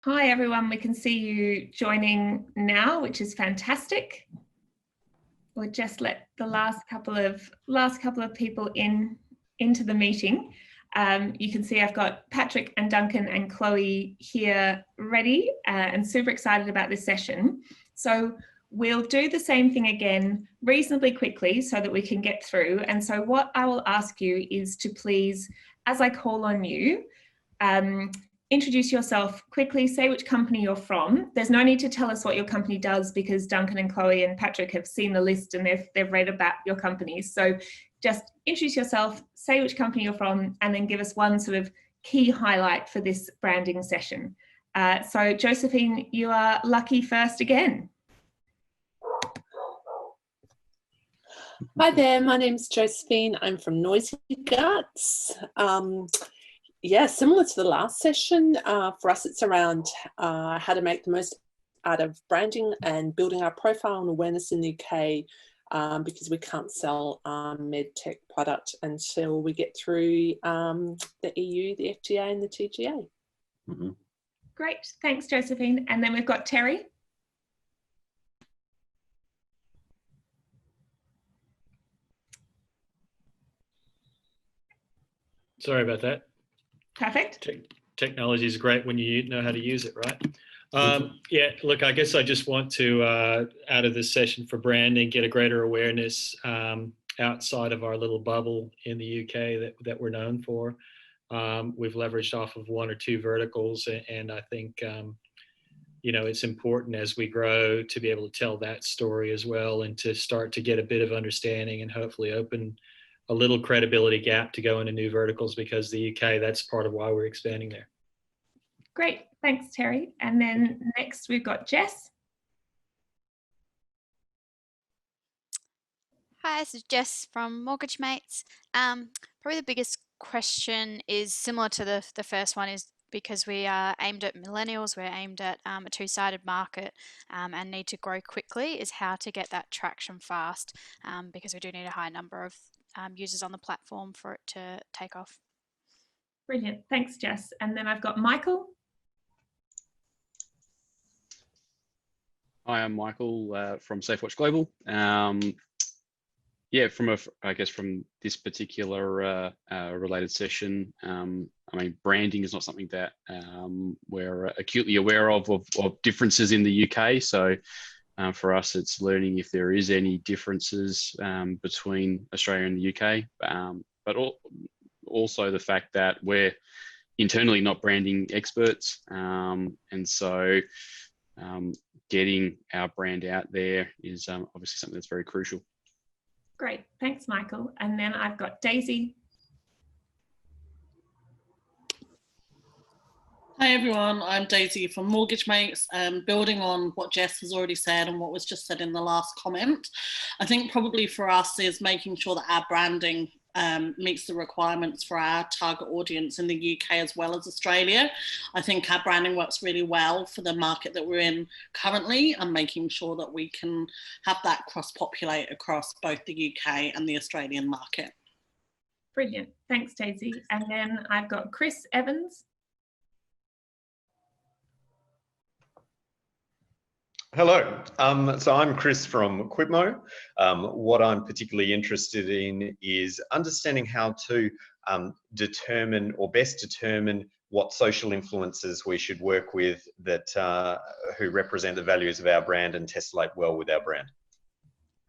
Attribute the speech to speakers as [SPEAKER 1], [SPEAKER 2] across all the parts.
[SPEAKER 1] Hi everyone, we can see you joining now, which is fantastic. We'll just let the last couple of people into the meeting. You can see I've got Patrick and Duncan and Chloe here ready and super excited about this session. So we'll do the same thing again reasonably quickly so that we can get through. And so what I will ask you is to please, as I call on you, introduce yourself quickly, say which company you're from. There's no need to tell us what your company does because Duncan and Chloe and Patrick have seen the list and they've read about your companies. So just introduce yourself, say which company you're from, and then give us one sort of key highlight for this branding session. So Josephine, you are lucky first again.
[SPEAKER 2] Hi there, my name's Josephine. I'm from Noisy Guts. Yeah, similar to the last session, for us it's around how to make the most out of branding and building our profile and awareness in the UK because we can't sell medtech product until we get through the EU, the FDA and the TGA.
[SPEAKER 3] Mm-hmm.
[SPEAKER 1] Great, thanks Josephine. And then we've got Terry.
[SPEAKER 4] Sorry about that.
[SPEAKER 1] Perfect.
[SPEAKER 4] Technology is great when you know how to use it, right? Yeah, look, I guess I just want to, out of this session for branding, get a greater awareness outside of our little bubble in the UK that we're known for. We've leveraged off of one or two verticals, and I think, you know, it's important as we grow to be able to tell that story as well and to start to get a bit of understanding and hopefully open a little credibility gap to go into new verticals, because the UK, that's part of why we're expanding there.
[SPEAKER 1] Great, thanks Terry. And then next we've got Jess.
[SPEAKER 5] Hi, this is Jess from Mortgage Mates. Probably the biggest question is similar to the first one, is because we are aimed at millennials, we're aimed at a two-sided market and need to grow quickly, is how to get that traction fast because we do need a high number of users on the platform for it to take off.
[SPEAKER 1] Brilliant, thanks Jess. And then I've got Michael.
[SPEAKER 3] Hi, I'm Michael from SafeWatch Global. Yeah, I guess from this particular related session, I mean, branding is not something that we're acutely aware of differences in the UK. So for us, it's learning if there is any differences between Australia and the UK, but also the fact that we're internally not branding experts. And so getting our brand out there is obviously something that's very crucial.
[SPEAKER 1] Great, thanks Michael. And then I've got Daisy.
[SPEAKER 6] Hi everyone, I'm Daisy from Mortgage Mates. Building on what Jess has already said and what was just said in the last comment, I think probably for us is making sure that our branding meets the requirements for our target audience in the UK as well as Australia. I think our branding works really well for the market that we're in currently, and making sure that we can have that cross-populate across both the UK and the Australian market.
[SPEAKER 1] Brilliant, thanks Daisy. And then I've got Chris Evans.
[SPEAKER 7] Hello, so I'm Chris from Quidmo. What I'm particularly interested in is understanding how to determine or best determine what social influencers we should work with that who represent the values of our brand and tessellate well with our brand.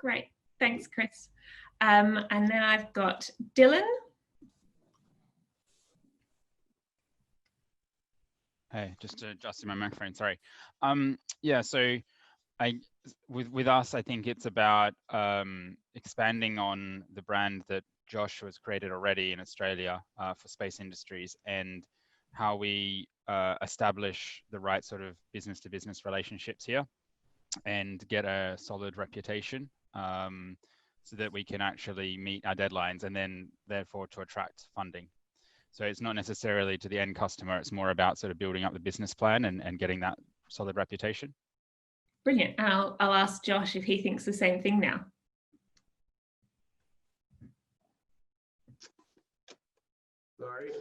[SPEAKER 1] Great, thanks Chris. And then I've got Dylan.
[SPEAKER 8] Hey, just adjusting my microphone, sorry. Yeah, so with us, I think it's about expanding on the brand that Josh has created already in Australia for space industries, and how we establish the right sort of business-to-business relationships here and get a solid reputation so that we can actually meet our deadlines and then therefore to attract funding. So it's not necessarily to the end customer, it's more about sort of building up the business plan and getting that solid reputation.
[SPEAKER 1] Brilliant. And I'll ask Josh if he thinks the same thing now.
[SPEAKER 9] Sorry.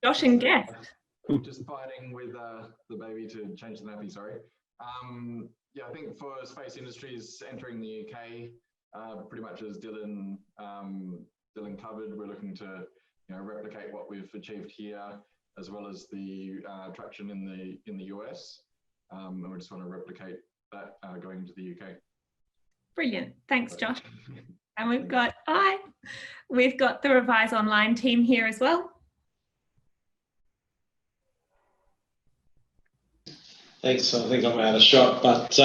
[SPEAKER 1] Josh and Guest.
[SPEAKER 9] Just fighting with the baby to change the nappy, sorry. Yeah, I think for space industries entering the UK, pretty much as Dylan covered, we're looking to replicate what we've achieved here, as well as the traction in the US, and we just want to replicate that going into the UK.
[SPEAKER 1] Brilliant, thanks, Josh. And we've got the Revise Online team here as well.
[SPEAKER 10] Thanks. I think I'm out of shot, but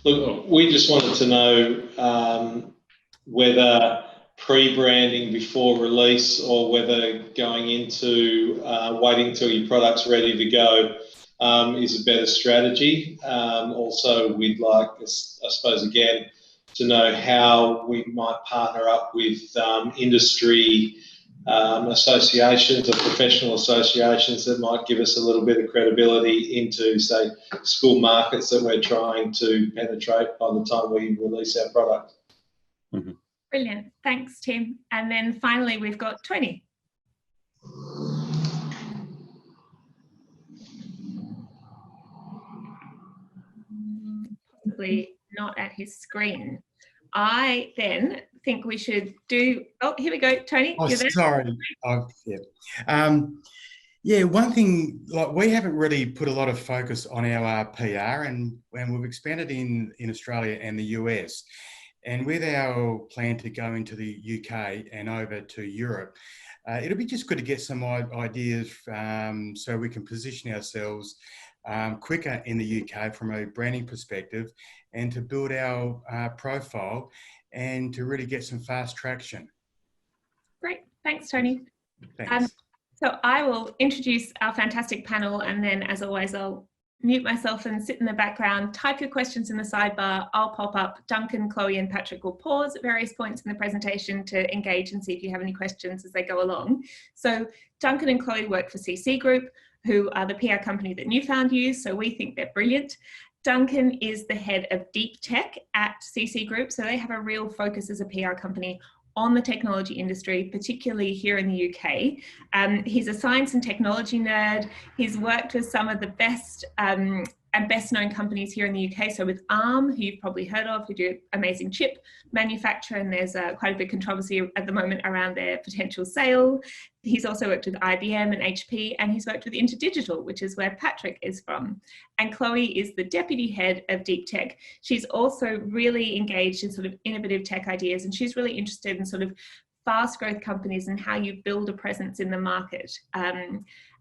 [SPEAKER 10] look, we just wanted to know whether pre-branding before release or whether going into waiting till your product's ready to go is a better strategy. Also, we'd like, I suppose, again, to know how we might partner up with industry associations or professional associations that might give us a little bit of credibility into, say, school markets that we're trying to penetrate by the time we release our product.
[SPEAKER 9] Mm-hmm.
[SPEAKER 1] Brilliant, thanks, Tim. And then finally, we've got Tony. Possibly not at his screen. I then think we should do, oh, here we go, Tony.
[SPEAKER 11] Oh,
[SPEAKER 1] you're there?
[SPEAKER 11] sorry. Yeah, one thing, like, we haven't really put a lot of focus on our PR, and we've expanded in Australia and the US. And with our plan to go into the UK and over to Europe, it'll be just good to get some ideas so we can position ourselves quicker in the UK from a branding perspective, and to build our profile and to really get some fast traction.
[SPEAKER 1] Great, thanks, Tony.
[SPEAKER 11] Thanks.
[SPEAKER 1] So I will introduce our fantastic panel, and then, as always, I'll mute myself and sit in the background. Type your questions in the sidebar. I'll pop up. Duncan, Chloe and Patrick will pause at various points in the presentation to engage and see if you have any questions as they go along. So Duncan and Chloe work for CC Group, who are the PR company that Newfound use, so we think they're brilliant. Duncan is the head of deep tech at CC Group, so they have a real focus as a PR company on the technology industry, particularly here in the UK. He's a science and technology nerd. He's worked with some of the best and best known companies here in the UK. So with ARM, who you've probably heard of, who do amazing chip manufacture, and there's quite a big controversy at the moment around their potential sale. He's also worked with IBM and HP, and he's worked with InterDigital, which is where Patrick is from. And Chloe is the deputy head of deep tech. She's also really engaged in sort of innovative tech ideas, and she's really interested in sort of fast growth companies and how you build a presence in the market.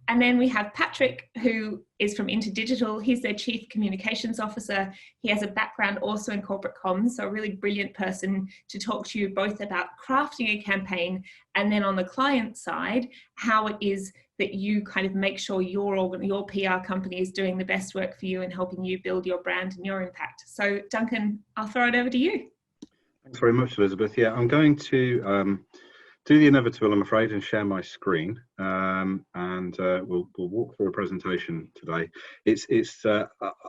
[SPEAKER 1] And then we have Patrick, who is from InterDigital. He's their chief communications officer. He has a background also in corporate comms, so a really brilliant person to talk to you both about crafting a campaign, and then on the client side, how it is that you kind of make sure your PR company is doing the best work for you and helping you build your brand and your impact. So Duncan, I'll throw it over to you.
[SPEAKER 9] Thanks very much, Elizabeth. Yeah, I'm going to do the inevitable, I'm afraid, and share my screen, and we'll walk through a presentation today.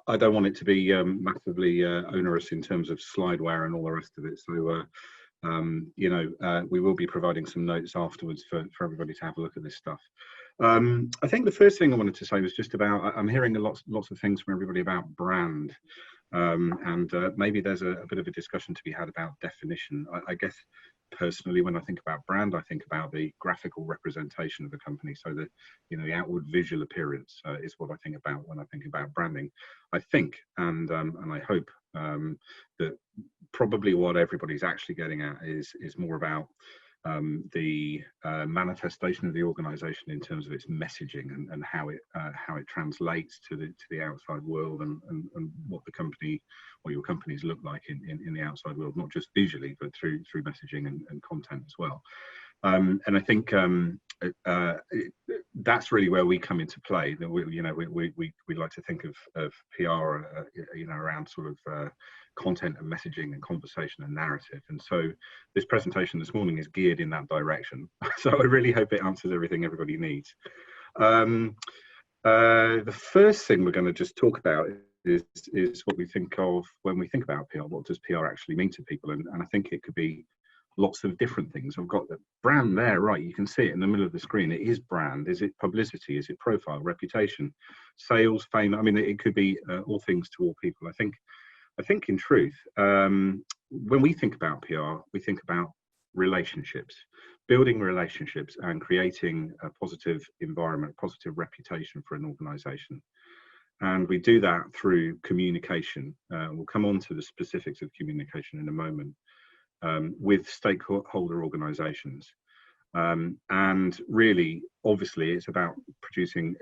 [SPEAKER 9] I don't want it to be massively onerous in terms of slideware and all the rest of it. So, we will be providing some notes afterwards for everybody to have a look at this stuff. I think the first thing I wanted to say was just about, I'm hearing lots of things from everybody about brand. And maybe there's a bit of a discussion to be had about definition. I guess personally, when I think about brand, I think about the graphical representation of a company, so that the outward visual appearance is what I think about when I think about branding. I think, and I hope that probably what everybody's actually getting at is more about the manifestation of the organization in terms of its messaging and how it translates to the outside world, and what the company or your companies look like in the outside world, not just visually but through messaging and content as well. And I think that's really where we come into play. That we like to think of PR around sort of content and messaging and conversation and narrative, and so this presentation this morning is geared in that direction. So I really hope it answers everything everybody needs. The first thing we're going to just talk about is what we think of when we think about PR. What does PR actually mean to people? And I think it could be lots of different things. I've got the brand there, right? You can see it in the middle of the screen. It is brand. Is it publicity? Is it profile, reputation, sales, fame? I mean, it could be all things to all people. I think in truth, when we think about PR, we think about relationships, building relationships and creating a positive environment, positive reputation for an organization. And we do that through communication. We'll come on to the specifics of communication in a moment, with stakeholder organizations. And really, obviously, it's about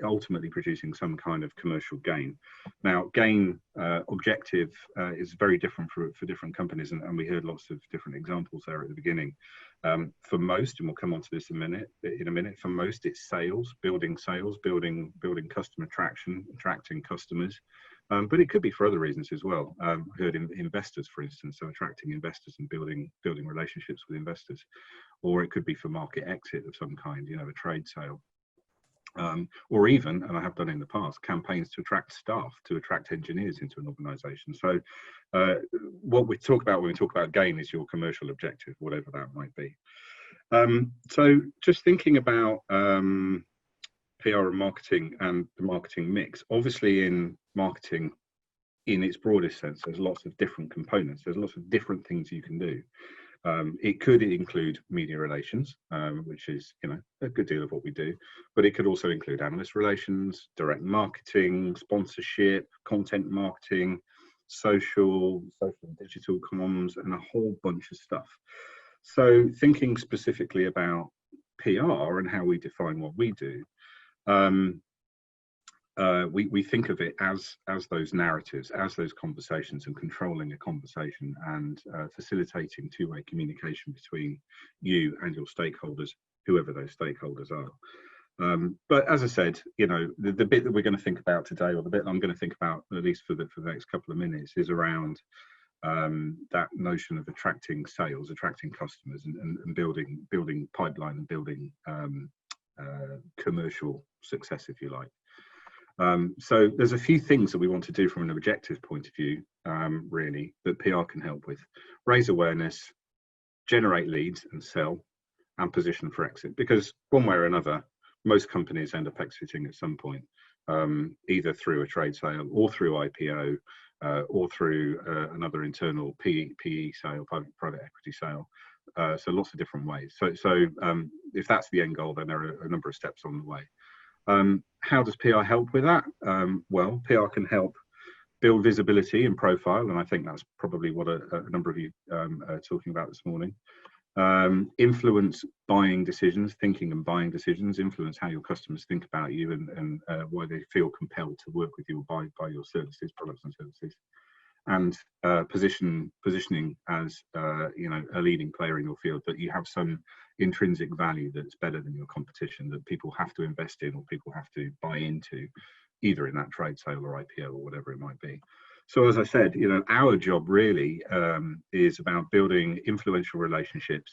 [SPEAKER 9] ultimately producing some kind of commercial gain. Now, gain objective is very different for different companies, and we heard lots of different examples there at the beginning. For most, and we'll come on to this in a minute, for most it's sales, building customer traction, attracting customers. But it could be for other reasons as well. I heard investors, for instance, so attracting investors and building relationships with investors. Or it could be for market exit of some kind, a trade sale. Or even, and I have done in the past, campaigns to attract staff, to attract engineers into an organization. So what we talk about when we talk about gain is your commercial objective, whatever that might be. So just thinking about PR and marketing and the marketing mix. Obviously in marketing, in its broadest sense, there's lots of different components. There's lots of different things you can do. It could include media relations, which is a good deal of what we do, but it could also include analyst relations, direct marketing, sponsorship, content marketing, social and digital comms, and a whole bunch of stuff. So thinking specifically about PR and how we define what we do, we think of it as those narratives, as those conversations, and controlling a conversation and facilitating two-way communication between you and your stakeholders, whoever those stakeholders are. But as I said, the bit that we're going to think about today, or the bit I'm going to think about at least for the next couple of minutes, is around that notion of attracting sales, attracting customers, and building pipeline and building commercial success, if you like. So there's a few things that we want to do from an objective point of view, really, that PR can help with. Raise awareness, generate leads and sell, and position for exit. Because one way or another, most companies end up exiting at some point, either through a trade sale or through IPO, or through another internal PE sale, private equity sale. So lots of different ways. So if that's the end goal, then there are a number of steps on the way. How does PR help with that? Well, PR can help build visibility and profile, and I think that's probably what a number of you are talking about this morning. Influence buying decisions, thinking and buying decisions, influence how your customers think about you and why they feel compelled to work with you or buy your services, products and services. And positioning as a leading player in your field, that you have some intrinsic value that's better than your competition, that people have to invest in or people have to buy into, either in that trade sale or IPO or whatever it might be. So as I said, our job really is about building influential relationships,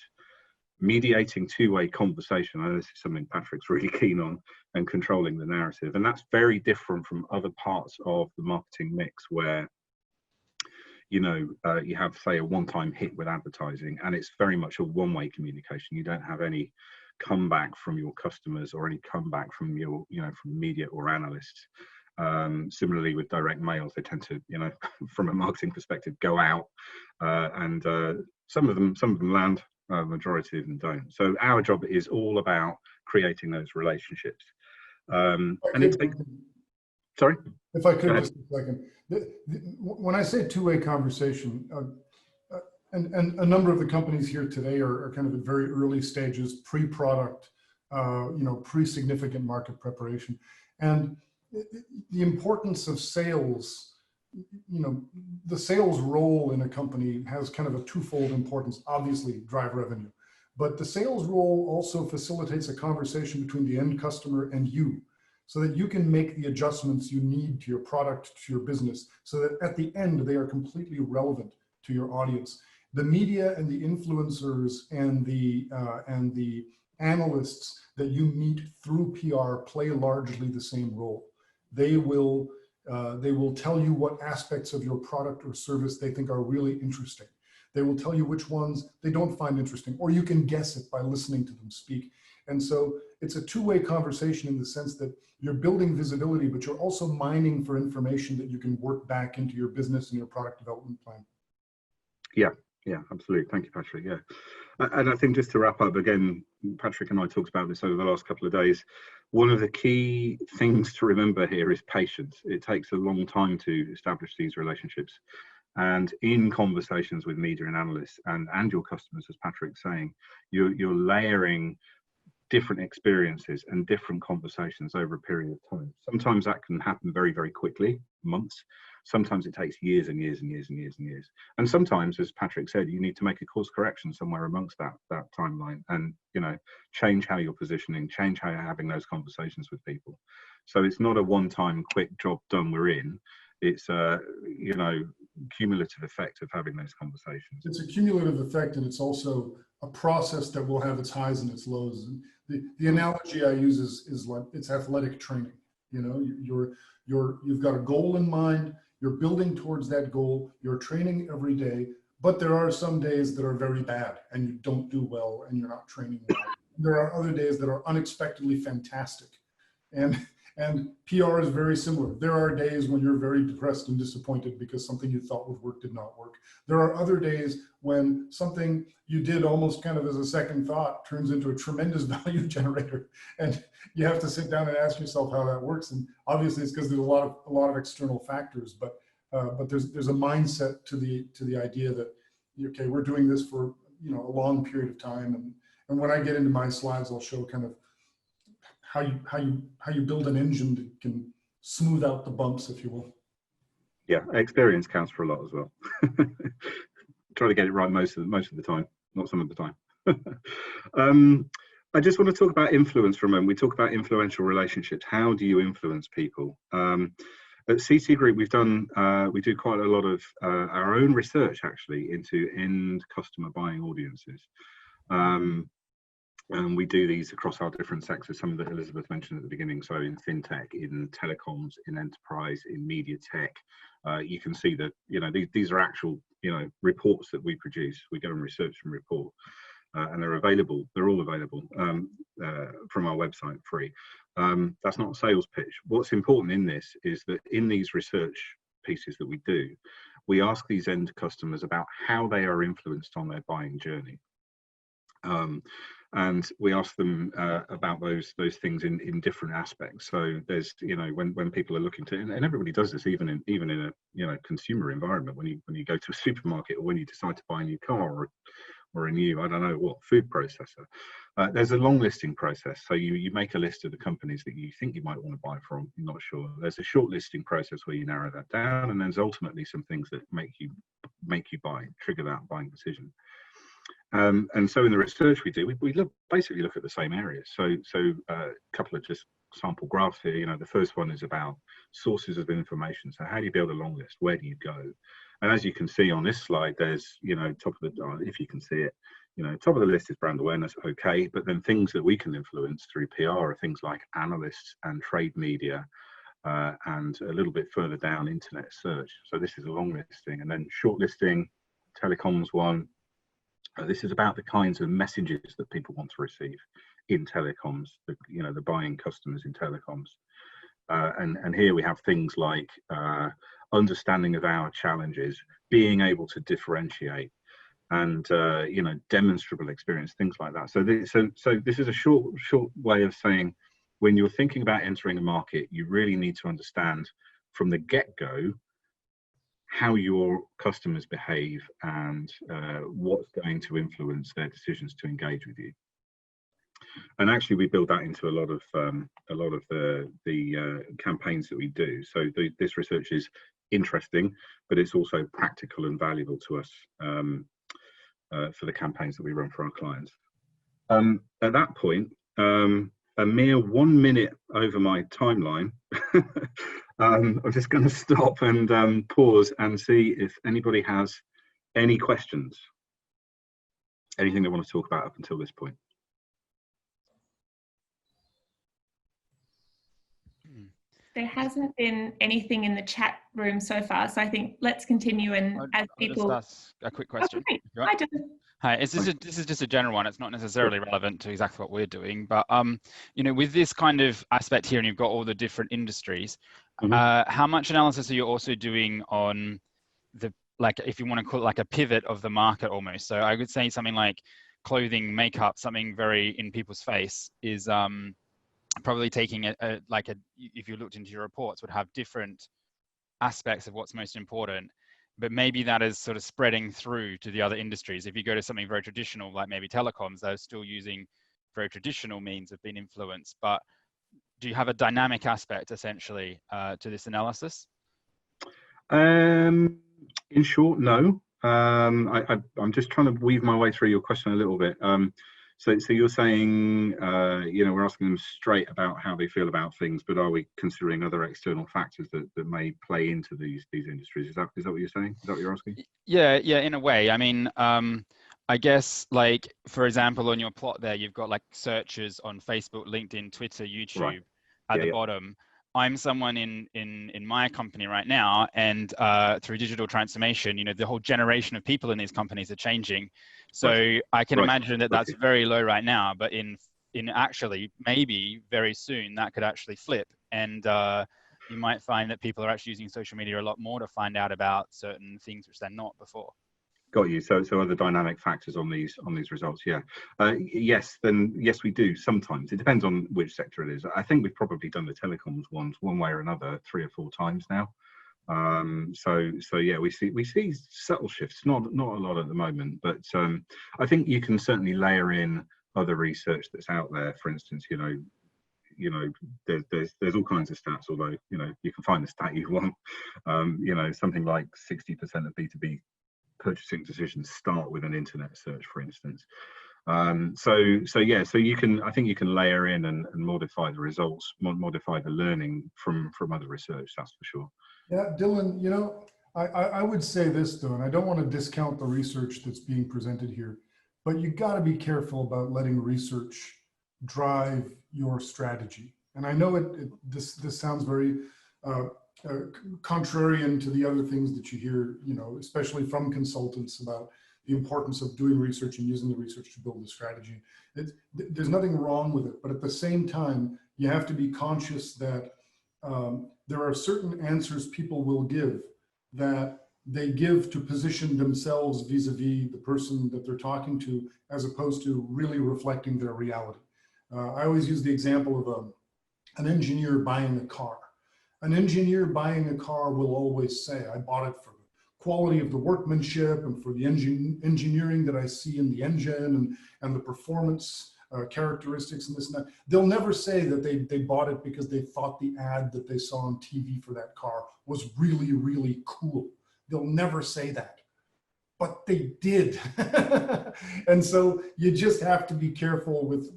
[SPEAKER 9] mediating two-way conversation. I know this is something Patrick's really keen on, and controlling the narrative. And that's very different from other parts of the marketing mix where you have, say, a one-time hit with advertising, and it's very much a one-way communication. You don't have any comeback from your customers or any comeback from your, from media or analysts. Similarly with direct mails, they tend to, from a marketing perspective, go out, and some of them land, majority of them don't. So our job is all about creating those relationships. And it takes. Sorry?
[SPEAKER 12] If I could just a second. When I say two-way conversation, and a number of the companies here today are kind of at very early stages, pre-product, pre-significant market preparation. And the importance of sales, the sales role in a company has kind of a twofold importance. Obviously, drive revenue. But the sales role also facilitates a conversation between the end customer and you, so that you can make the adjustments you need to your product, to your business, so that at the end, they are completely relevant to your audience. The media and the influencers and the analysts that you meet through PR play largely the same role. They will tell you what aspects of your product or service they think are really interesting. They will tell you which ones they don't find interesting, or you can guess it by listening to them speak. And so it's a two-way conversation in the sense that you're building visibility, but you're also mining for information that you can work back into your business and your product development plan.
[SPEAKER 9] Yeah, absolutely. Thank you, Patrick. Yeah. And I think just to wrap up, again, Patrick and I talked about this over the last couple of days. One of the key things to remember here is patience. It takes a long time to establish these relationships. And in conversations with media and analysts and your customers, as Patrick's saying, you're layering different experiences and different conversations over a period of time. Sometimes that can happen very, very quickly, months. Sometimes it takes years and years and years and years and years. And sometimes, as Patrick said, you need to make a course correction somewhere amongst that timeline, and change how you're positioning, change how you're having those conversations with people. So it's not a one-time quick job done, we're in. It's a cumulative effect of having those conversations.
[SPEAKER 12] It's a cumulative effect, and it's also a process that will have its highs and its lows. And the analogy I use is like it's athletic training. You've got a goal in mind. You're building towards that goal. You're training every day, but there are some days that are very bad, and you don't do well, and you're not training well. There are other days that are unexpectedly fantastic, and PR is very similar. There are days when you're very depressed and disappointed because something you thought would work did not work. There are other days when something you did almost kind of as a second thought turns into a tremendous value generator, and you have to sit down and ask yourself how that works. And obviously, it's because there's a lot of external factors, but there's a mindset to the idea that okay, we're doing this for a long period of time, and when I get into my slides, I'll show kind of how you build an engine that can smooth out the bumps, if you will.
[SPEAKER 9] Yeah, experience counts for a lot as well. Try to get it right most of the time, not some of the time. I just want to talk about influence for a moment. We talk about influential relationships. How do you influence people? At CT Group, we do quite a lot of our own research actually into end customer buying audiences. And we do these across our different sectors, some that Elizabeth mentioned at the beginning. So in fintech, in telecoms, in enterprise, in media tech, you can see that these are actual reports that we produce. We go and research and report, and they're available. They're all available from our website, free. That's not a sales pitch. What's important in this is that in these research pieces that we do, we ask these end customers about how they are influenced on their buying journey. And we ask them about those things in different aspects. So there's when people are looking to, and everybody does this, even in a consumer environment, when you go to a supermarket, or when you decide to buy a new car or a new food processor, there's a long listing process. So you make a list of the companies that you think you might want to buy from. You're not sure. There's a short listing process where you narrow that down, and there's ultimately some things that make you buy, trigger that buying decision. And so in the research we do, we basically look at the same areas. So a couple of just sample graphs here. The first one is about sources of information. So how do you build a long list? Where do you go? And as you can see on this slide, there's top of the, if you can see it, top of the list is brand awareness, okay. But then things that we can influence through PR are things like analysts and trade media, and a little bit further down, internet search. So this is a long listing, and then short listing, telecoms one. This is about the kinds of messages that people want to receive in telecoms, the buying customers in telecoms. And here we have things like understanding of our challenges, being able to differentiate, and demonstrable experience, things like that. So this is a short way of saying, when you're thinking about entering a market, you really need to understand from the get-go how your customers behave and what's going to influence their decisions to engage with you. And actually, we build that into a lot of the campaigns that we do. So this research is interesting, but it's also practical and valuable to us for the campaigns that we run for our clients. At that point, a mere 1 minute over my timeline, I'm just going to stop and pause and see if anybody has any questions, anything they want to talk about up until this point.
[SPEAKER 1] There hasn't been anything in the chat room so far, so I think let's continue, and as people...
[SPEAKER 8] I'll just ask a quick question.
[SPEAKER 1] Oh, hi, Dylan.
[SPEAKER 8] Hi, this is just a general one. It's not necessarily relevant to exactly what we're doing, but you know, with this kind of aspect here, and you've got all the different industries, how much analysis are you also doing on the, like, if you want to call it like a pivot of the market almost? So I would say something like clothing, makeup, something very in people's face is probably taking if you looked into your reports, would have different aspects of what's most important, but maybe that is sort of spreading through to the other industries. If you go to something very traditional, like maybe telecoms, they're still using very traditional means of being influenced. But do you have a dynamic aspect essentially to this analysis?
[SPEAKER 9] In short, no. I'm just trying to weave my way through your question a little bit. So you're saying, you know, we're asking them straight about how they feel about things, but are we considering other external factors that may play into these industries? Is that what you're saying? Is that what you're asking?
[SPEAKER 8] Yeah, in a way. I mean, I guess, like, for example, on your plot there, you've got like searches on Facebook, LinkedIn, Twitter, YouTube at the bottom. I'm someone in my company right now, and through digital transformation, you know, the whole generation of people in these companies are changing. So I can imagine that that's very low right now, but in actually maybe very soon that could actually flip, and you might find that people are actually using social media a lot more to find out about certain things which they're not before.
[SPEAKER 9] Got you. So other dynamic factors on these results. Yeah. Yes, we do sometimes. It depends on which sector it is. I think we've probably done the telecoms ones one way or another 3 or 4 times now. So yeah, we see subtle shifts, not a lot at the moment, but I think you can certainly layer in other research that's out there. For instance, you know, there's all kinds of stats, although, you know, you can find the stat you want. You know, something like 60% of B2B purchasing decisions start with an internet search, for instance. So you can, I think you can layer in and modify the results, modify the learning from other research, that's for sure.
[SPEAKER 12] Yeah, Dylan, you know, I would say this though, and I don't want to discount the research that's being presented here, but you got to be careful about letting research drive your strategy. And I know this sounds very contrarian to the other things that you hear, you know, especially from consultants about the importance of doing research and using the research to build the strategy. There's nothing wrong with it, but at the same time, you have to be conscious that there are certain answers people will give that they give to position themselves vis-a-vis the person that they're talking to, as opposed to really reflecting their reality. I always use the example of an engineer buying a car. An engineer buying a car will always say, I bought it for the quality of the workmanship and for the engineering that I see in the engine and the performance characteristics and this and that. They'll never say that they bought it because they thought the ad that they saw on TV for that car was really, really cool. They'll never say that, but they did. And so you just have to be careful with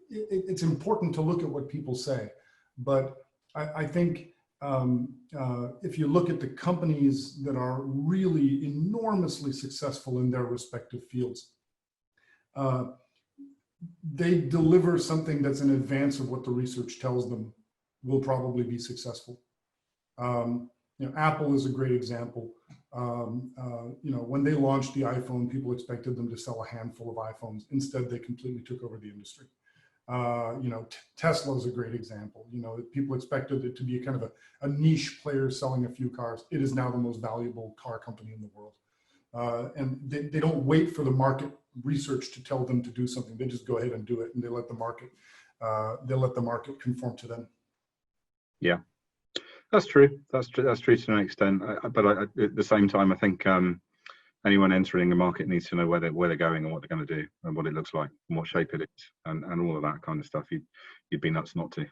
[SPEAKER 12] it's important to look at what people say. But I think if you look at the companies that are really enormously successful in their respective fields, they deliver something that's in advance of what the research tells them will probably be successful. You know, Apple is a great example. You know, when they launched the iPhone, people expected them to sell a handful of iPhones. Instead, they completely took over the industry. You know, Tesla is a great example. You know, people expected it to be a kind of a niche player selling a few cars. It is now the most valuable car company in the world. And they don't wait for the market research to tell them to do something. They just go ahead and do it, and they let the market conform to them. Yeah,
[SPEAKER 9] that's true. That's true to an extent. But at the same time, I think anyone entering the market needs to know where they're going and what they're going to do and what it looks like and what shape it is and all of that kind of stuff. You'd be nuts not to.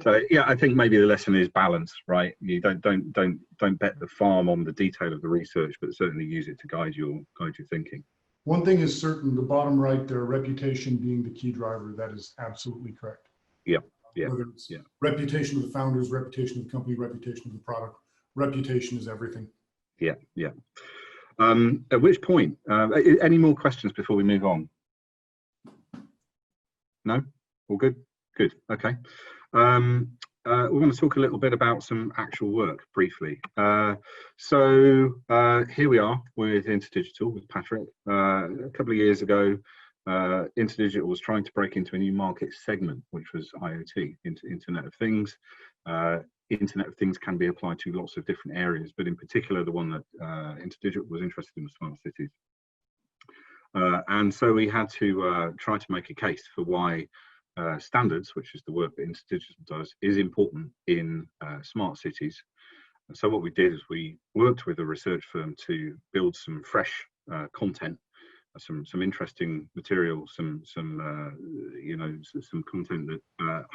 [SPEAKER 9] So yeah, I think maybe the lesson is balance, right? You don't bet the farm on the detail of the research, but certainly use it to guide your thinking.
[SPEAKER 12] One thing is certain: the bottom right there, reputation being the key driver. That is absolutely correct.
[SPEAKER 9] Yeah.
[SPEAKER 12] Whether it's reputation of the founders, reputation of the company, reputation of the product, reputation is everything.
[SPEAKER 9] Yeah. At which point, any more questions before we move on? No? All good? Good, okay. We want to talk a little bit about some actual work briefly. So here we are with InterDigital with Patrick. A couple of years ago, InterDigital was trying to break into a new market segment, which was IoT, Internet of Things. Internet of Things can be applied to lots of different areas, but in particular, the one that InterDigital was interested in was smart cities. And so we had to try to make a case for why standards, which is the work that InterDigital does, is important in smart cities. And so what we did is we worked with a research firm to build some fresh content, some interesting material, some content that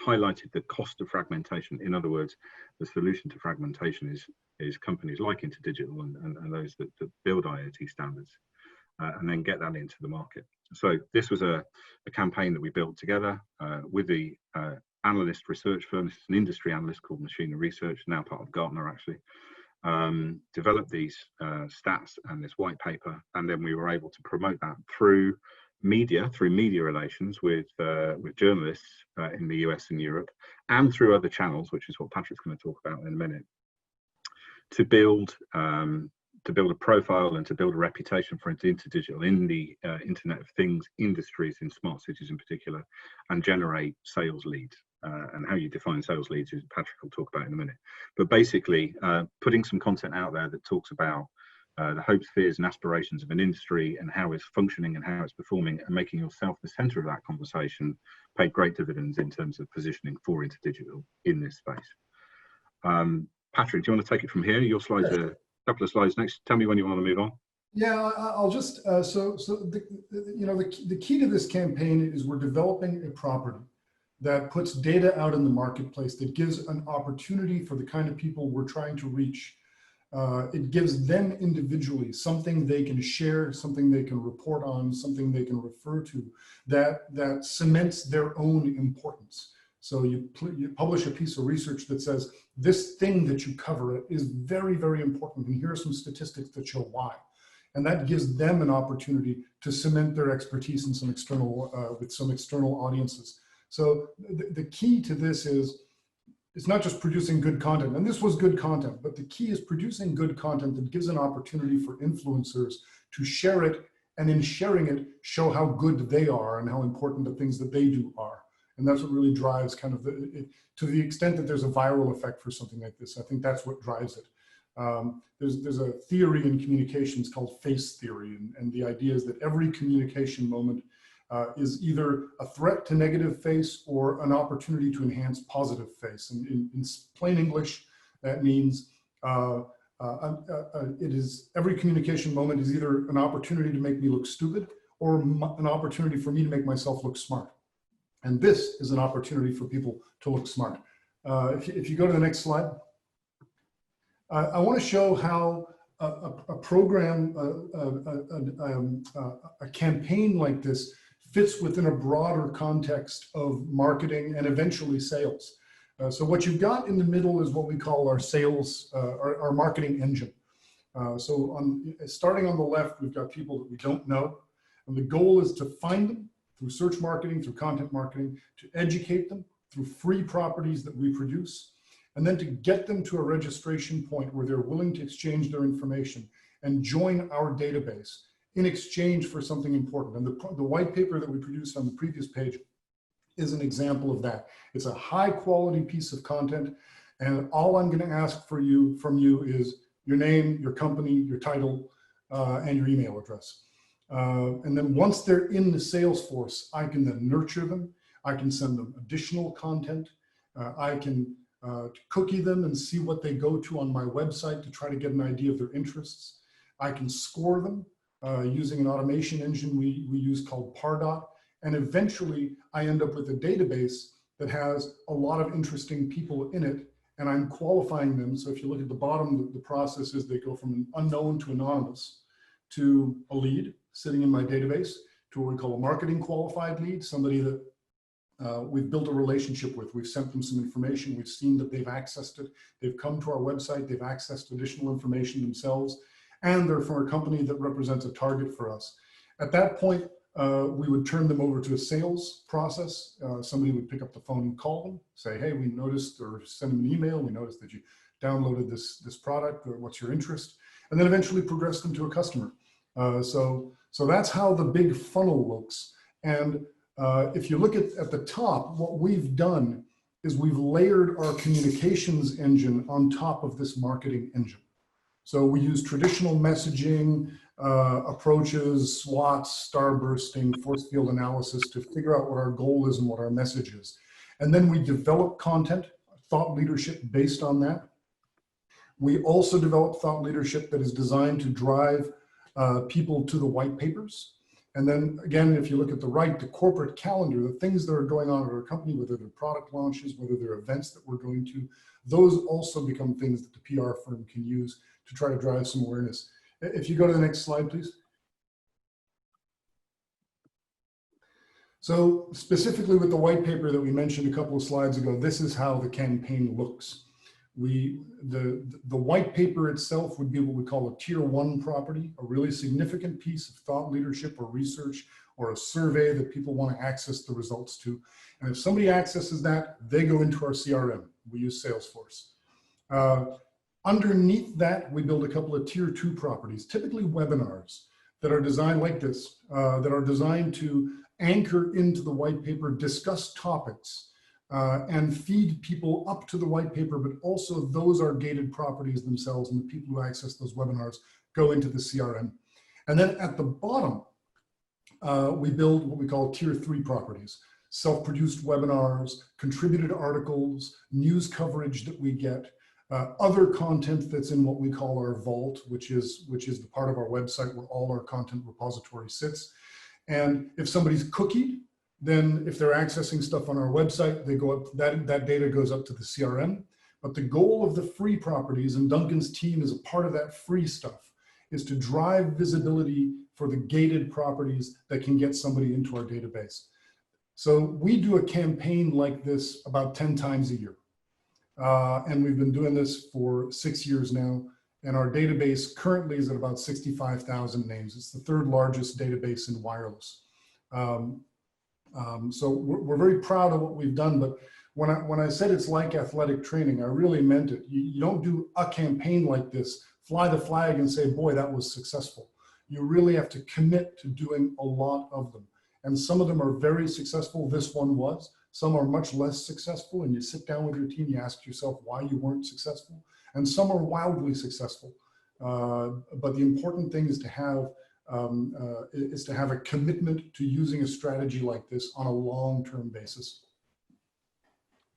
[SPEAKER 9] highlighted the cost of fragmentation. In other words, the solution to fragmentation is companies like InterDigital and those that build IoT standards, and then get that into the market. So this was a campaign that we built together with the analyst research firm. This is an industry analyst called Machina Research, now part of Gartner actually. Developed these stats and this white paper, and then we were able to promote that through media relations with journalists in the US and Europe, and through other channels, which is what Patrick's going to talk about in a minute, to build a profile and to build a reputation for InterDigital in the Internet of Things industries, in smart cities in particular, and generate sales leads. And how you define sales leads is Patrick will talk about in a minute. But basically, putting some content out there that talks about the hopes, fears, and aspirations of an industry and how it's functioning and how it's performing, and making yourself the centre of that conversation, paid great dividends in terms of positioning for InterDigital in this space. Patrick, do you want to take it from here? Your slides are a couple of slides next. Tell me when you want to move on.
[SPEAKER 12] Yeah, I'll just the key to this campaign is we're developing a property that puts data out in the marketplace, that gives an opportunity for the kind of people we're trying to reach. It gives them individually something they can share, something they can report on, something they can refer to, that cements their own importance. So you publish a piece of research that says, this thing that you cover is very, very important, and here are some statistics that show why. And that gives them an opportunity to cement their expertise in some external, with some external audiences. So the key to this is, it's not just producing good content, and this was good content, but the key is producing good content that gives an opportunity for influencers to share it, and in sharing it, show how good they are and how important the things that they do are. And that's what really drives kind of to the extent that there's a viral effect for something like this. I think that's what drives it. There's a theory in communications called face theory, and the idea is that every communication moment is either a threat to negative face or an opportunity to enhance positive face. And in plain English, that means every communication moment is either an opportunity to make me look stupid or an opportunity for me to make myself look smart. And this is an opportunity for people to look smart. If you go to the next slide, I want to show how a program, a campaign like this fits within a broader context of marketing and eventually sales. So what you've got in the middle is what we call our sales, our marketing engine. So starting on the left, we've got people that we don't know. And the goal is to find them through search marketing, through content marketing, to educate them through free properties that we produce, and then to get them to a registration point where they're willing to exchange their information and join our database in exchange for something important. And the white paper that we produced on the previous page is an example of that. It's a high quality piece of content, and all I'm going to ask from you is your name, your company, your title, and your email address. And then once they're in the Salesforce, I can then nurture them. I can send them additional content. I can cookie them and see what they go to on my website to try to get an idea of their interests. I can score them using an automation engine we use called Pardot. And eventually I end up with a database that has a lot of interesting people in it, and I'm qualifying them. So if you look at the bottom, the process is they go from an unknown to anonymous to a lead sitting in my database to what we call a marketing qualified lead, somebody that we've built a relationship with. We've sent them some information. We've seen that they've accessed it. They've come to our website. They've accessed additional information themselves, and they're from a company that represents a target for us. At that point, we would turn them over to a sales process. Somebody would pick up the phone and call them, say, hey, we noticed, or send them an email, we noticed that you downloaded this product, or what's your interest? And then eventually progress them to a customer. So that's how the big funnel looks. And if you look at the top, what we've done is we've layered our communications engine on top of this marketing engine. So we use traditional messaging approaches, SWOTs, starbursting, force field analysis to figure out what our goal is and what our message is. And then we develop content, thought leadership based on that. We also develop thought leadership that is designed to drive people to the white papers. And then again, if you look at the right, the corporate calendar, the things that are going on at our company, whether they're product launches, whether they're events that we're going to, those also become things that the PR firm can use to try to drive some awareness. If you go to the next slide, please. So specifically with the white paper that we mentioned a couple of slides ago, this is how the campaign looks. The white paper itself would be what we call a tier 1 property, a really significant piece of thought leadership or research or a survey that people want to access the results to. And if somebody accesses that, they go into our CRM. We use Salesforce. Underneath that, we build a couple of tier 2 properties, typically webinars that are designed like this, that are designed to anchor into the white paper, discuss topics, and feed people up to the white paper, but also those are gated properties themselves, and the people who access those webinars go into the CRM. And then at the bottom, we build what we call tier 3 properties, self-produced webinars, contributed articles, news coverage that we get, other content that's in what we call our vault, which is the part of our website where all our content repository sits. And if somebody's cookied, then if they're accessing stuff on our website, they go up, that data goes up to the CRM. But the goal of the free properties, and Duncan's team is a part of that free stuff, is to drive visibility for the gated properties that can get somebody into our database. So we do a campaign like this about 10 times a year. And we've been doing this for 6 years now. And our database currently is at about 65,000 names. It's the 3rd largest database in wireless. So we're very proud of what we've done, but when I said it's like athletic training, I really meant it. You don't do a campaign like this, fly the flag and say, boy, that was successful. You really have to commit to doing a lot of them. And some of them are very successful. This one was. Some are much less successful, and you sit down with your team, you ask yourself why you weren't successful. And some are wildly successful. But the important thing is to have a commitment to using a strategy like this on a long-term basis.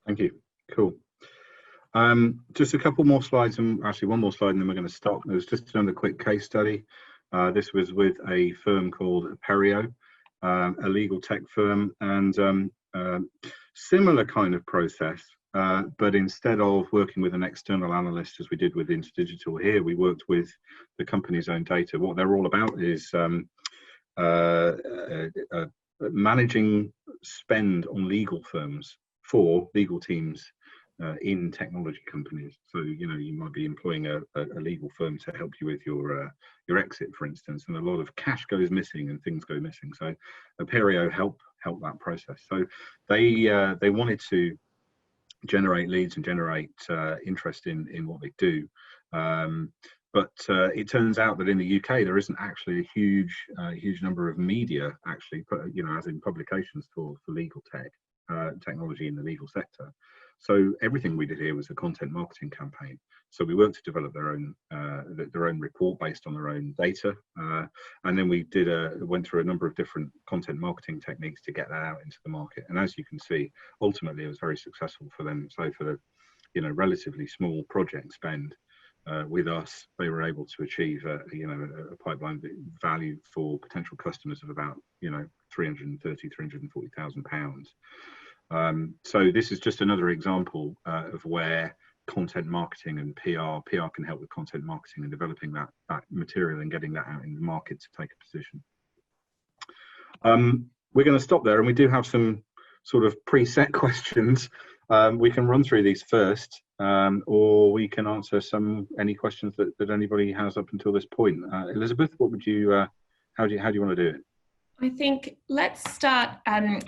[SPEAKER 9] Thank you. Cool. Just a couple more slides, and actually one more slide, and then we're going to stop. There's just another quick case study. This was with a firm called Perio, a legal tech firm, and similar kind of process. But instead of working with an external analyst as we did with InterDigital here, we worked with the company's own data. What they're all about is managing spend on legal firms for legal teams in technology companies. So, you know, you might be employing a legal firm to help you with your exit, for instance, and a lot of cash goes missing and things go missing. So Aperio help that process. So they wanted to generate leads and generate interest in what they do. But it turns out that in the UK, there isn't actually a huge number of media, actually, you know, as in publications for legal technology in the legal sector. So everything we did here was a content marketing campaign. So we worked to develop their own report based on their own data, and then we went through a number of different content marketing techniques to get that out into the market. And as you can see, ultimately it was very successful for them. So for the, you know, relatively small project spend with us, they were able to achieve a pipeline value for potential customers of about, you know, £340,000. So this is just another example of where content marketing and PR can help with content marketing and developing that material and getting that out in the market to take a position. We're going to stop there, and we do have some sort of preset questions. We can run through these first, or we can answer any questions that anybody has up until this point. Elizabeth, what would you how do you want to do it?
[SPEAKER 1] I think let's start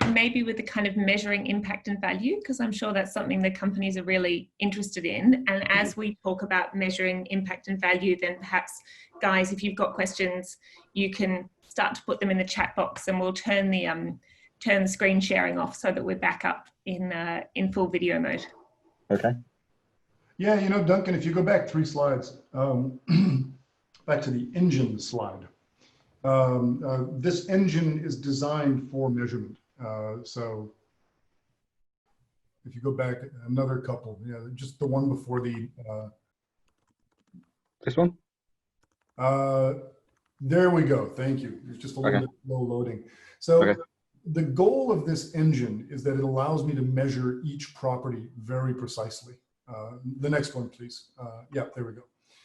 [SPEAKER 1] maybe with the kind of measuring impact and value, because I'm sure that's something that companies are really interested in. And as we talk about measuring impact and value, then perhaps, guys, if you've got questions, you can start to put them in the chat box, and we'll turn the screen sharing off so that we're back up in full video mode.
[SPEAKER 9] Okay.
[SPEAKER 12] Yeah, you know, Duncan, if you go back 3 slides, back to the engine slide. This engine is designed for measurement. So if you go back another couple, yeah, just the one before the.
[SPEAKER 9] This one?
[SPEAKER 12] There we go. Thank you. It's just a little bit slow loading. So the goal of this engine is that it allows me to measure each property very precisely. The next one, please. Yeah, there we go.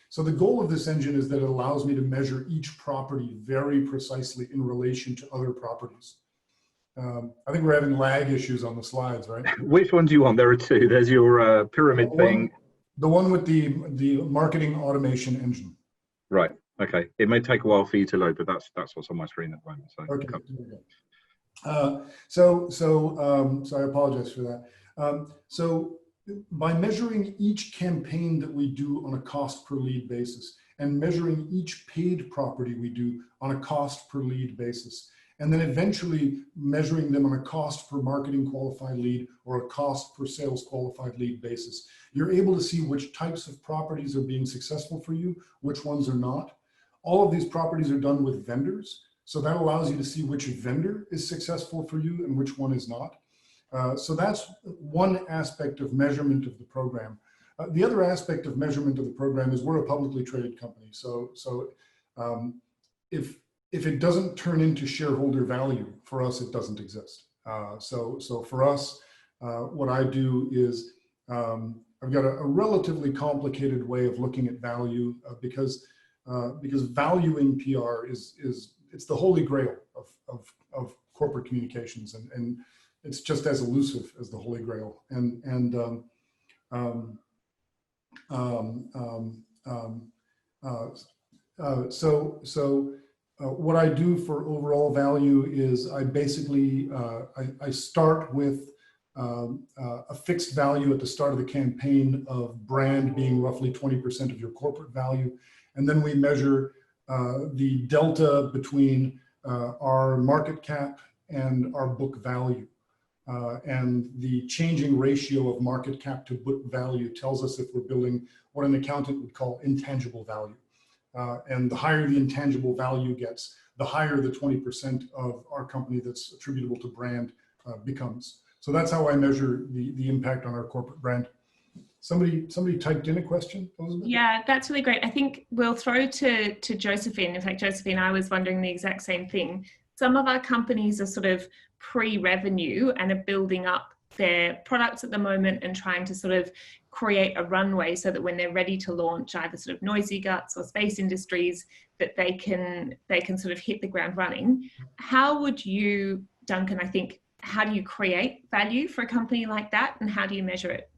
[SPEAKER 12] So the goal of this engine is that it allows me to measure each property very precisely in relation to other properties. I think we're having lag issues on the slides, right?
[SPEAKER 9] Which one do you want? There are 2. There's your pyramid thing.
[SPEAKER 12] The one with the marketing automation engine.
[SPEAKER 9] Right. Okay. It may take a while for you to load, but that's what's on my screen at the moment. So,
[SPEAKER 12] okay. So I apologize for that. So by measuring each campaign that we do on a cost per lead basis, and measuring each paid property we do on a cost per lead basis, and then eventually measuring them on a cost per marketing qualified lead or a cost per sales qualified lead basis, you're able to see which types of properties are being successful for you, which ones are not. All of these properties are done with vendors, so that allows you to see which vendor is successful for you and which one is not. So that's one aspect of measurement of the program. The other aspect of measurement of the program is we're a publicly traded company. So if it doesn't turn into shareholder value, for us, it doesn't exist. So for us, what I do is I've got a relatively complicated way of looking at value because valuing PR it's the holy grail of corporate communications, and it's just as elusive as the Holy Grail. What I do for overall value is I basically I start with a fixed value at the start of the campaign of brand being roughly 20% of your corporate value, and then we measure the delta between our market cap and our book value. And the changing ratio of market cap to book value tells us if we're building what an accountant would call intangible value. And the higher the intangible value gets, the higher the 20% of our company that's attributable to brand becomes. So that's how I measure the impact on our corporate brand. Somebody typed in a question, Elizabeth?
[SPEAKER 1] Yeah, that's really great. I think we'll throw to Josephine. In fact, Josephine, I was wondering the exact same thing. Some of our companies are sort of pre-revenue and are building up their products at the moment and trying to sort of create a runway so that when they're ready to launch either sort of Noisy Guts or Space Industries, that they can sort of hit the ground running. How would you, Duncan, I think, how do you create value for a company like that, and how do you measure it?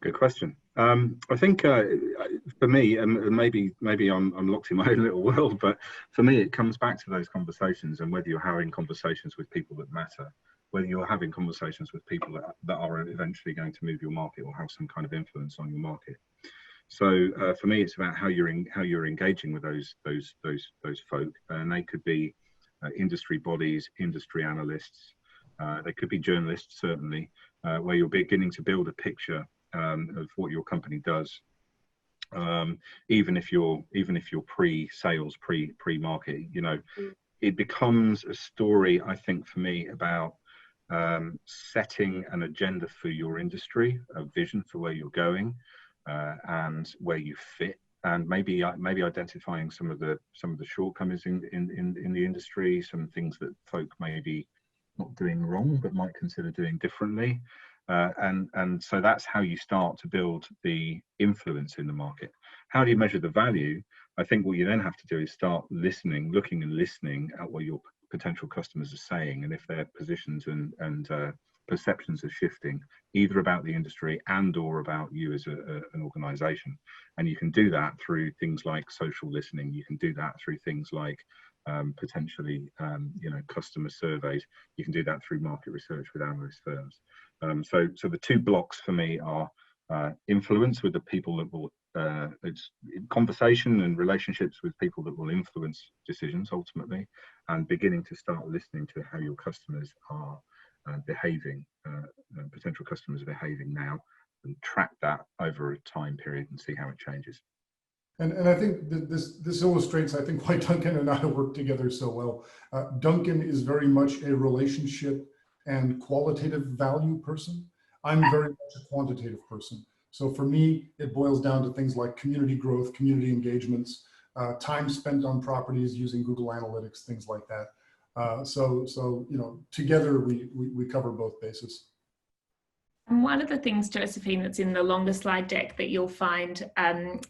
[SPEAKER 9] Good question. I think for me, and maybe I'm locked in my own little world, but for me, it comes back to those conversations, and whether you're having conversations with people that matter, whether you're having conversations with people that are eventually going to move your market or have some kind of influence on your market. So for me, it's about how you're engaging with those folk, and they could be industry bodies, industry analysts, they could be journalists, certainly, where you're beginning to build a picture of what your company does, even if you're pre-sales, pre-market. You know, it becomes a story, I think, for me, about setting an agenda for your industry, a vision for where you're going, and where you fit, and maybe identifying some of the shortcomings in the industry, some things that folk may be not doing wrong but might consider doing differently. And so that's how you start to build the influence in the market. How do you measure the value? I think what you then have to do is start looking and listening at what your potential customers are saying, and if their positions and perceptions are shifting, either about the industry and or about you as an organization. And you can do that through things like social listening. You can do that through things like potentially, customer surveys. You can do that through market research with analyst firms. So the two blocks for me are influence with the people that will, it's conversation and relationships with people that will influence decisions ultimately, and beginning to start listening to how your customers are behaving, potential customers are behaving now, and track that over a time period and see how it changes.
[SPEAKER 12] And I think that this illustrates, I think, why Duncan and I work together so well. Duncan is very much a relationship and qualitative value person. I'm very much a quantitative person. So for me, it boils down to things like community growth, community engagements, time spent on properties using Google Analytics, things like that. So together we cover both bases.
[SPEAKER 1] And one of the things, Josephine, that's in the longer slide deck that you'll find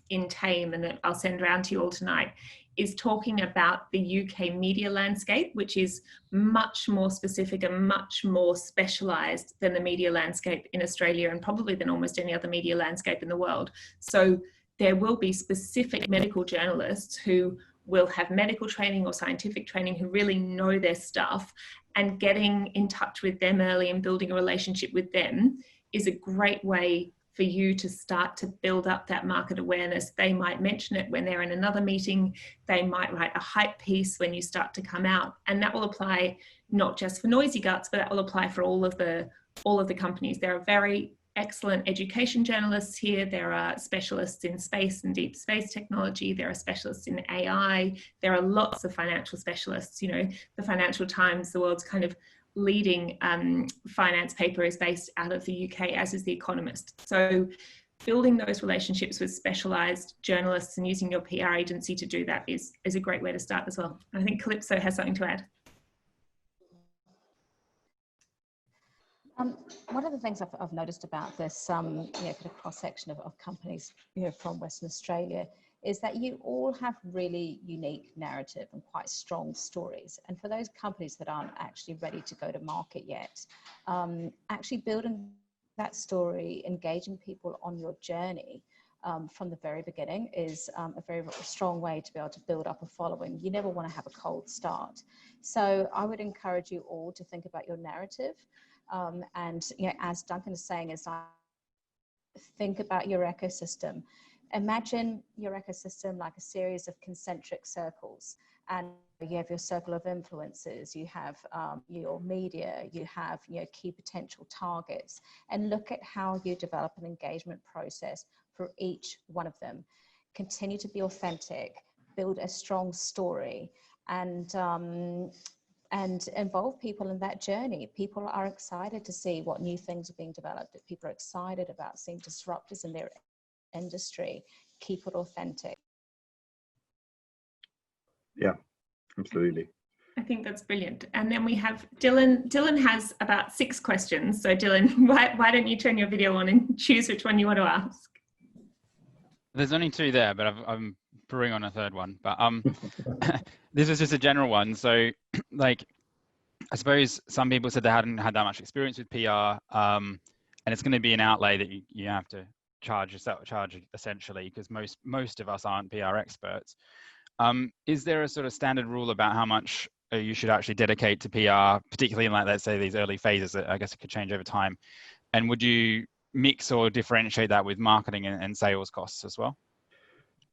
[SPEAKER 1] in TAME and that I'll send around to you all tonight is talking about the UK media landscape, which is much more specific and much more specialised than the media landscape in Australia and probably than almost any other media landscape in the world. So there will be specific medical journalists who will have medical training or scientific training who really know their stuff, and getting in touch with them early and building a relationship with them is a great way for you to start to build up that market awareness. They might mention it when they're in another meeting. They might write a hype piece when you start to come out. And that will apply not just for Noisy Guts, but that will apply for all of the companies. There are very excellent education journalists here. There are specialists in space and deep space technology. There are specialists in AI. There are lots of financial specialists. The Financial Times, the world's kind of leading finance paper, is based out of the UK, as is The Economist. So building those relationships with specialized journalists and using your PR agency to do that is a great way to start as well. I think Calypso has something to add.
[SPEAKER 13] One of the things I've noticed about this, kind of cross-section of companies, from Western Australia, is that you all have really unique narrative and quite strong stories. And for those companies that aren't actually ready to go to market yet, actually building that story, engaging people on your journey from the very beginning is a very strong way to be able to build up a following. You never want to have a cold start. So I would encourage you all to think about your narrative. And as Duncan is saying, think about your ecosystem. Imagine your ecosystem like a series of concentric circles, and you have your circle of influencers, you have your media, you have key potential targets, and look at how you develop an engagement process for each one of them. Continue to be authentic, build a strong story, and involve people in that journey. People are excited to see what new things are being developed. People are excited about seeing disruptors in their industry. Keep it authentic.
[SPEAKER 9] Yeah, absolutely.
[SPEAKER 1] I think that's brilliant. And then we have Dylan. Dylan has about 6 questions. So Dylan, why don't you turn your video on and choose which one you want to ask?
[SPEAKER 8] There's only 2 there, but I'm brewing on a 3rd one. But this is just a general one. So like, I suppose some people said they hadn't had that much experience with PR, and it's going to be an outlay that you have to charge essentially, because most of us aren't PR experts. Is there a sort of standard rule about how much you should actually dedicate to PR, particularly in, like, let's say, these early phases that I guess it could change over time? And would you mix or differentiate that with marketing and sales costs as well?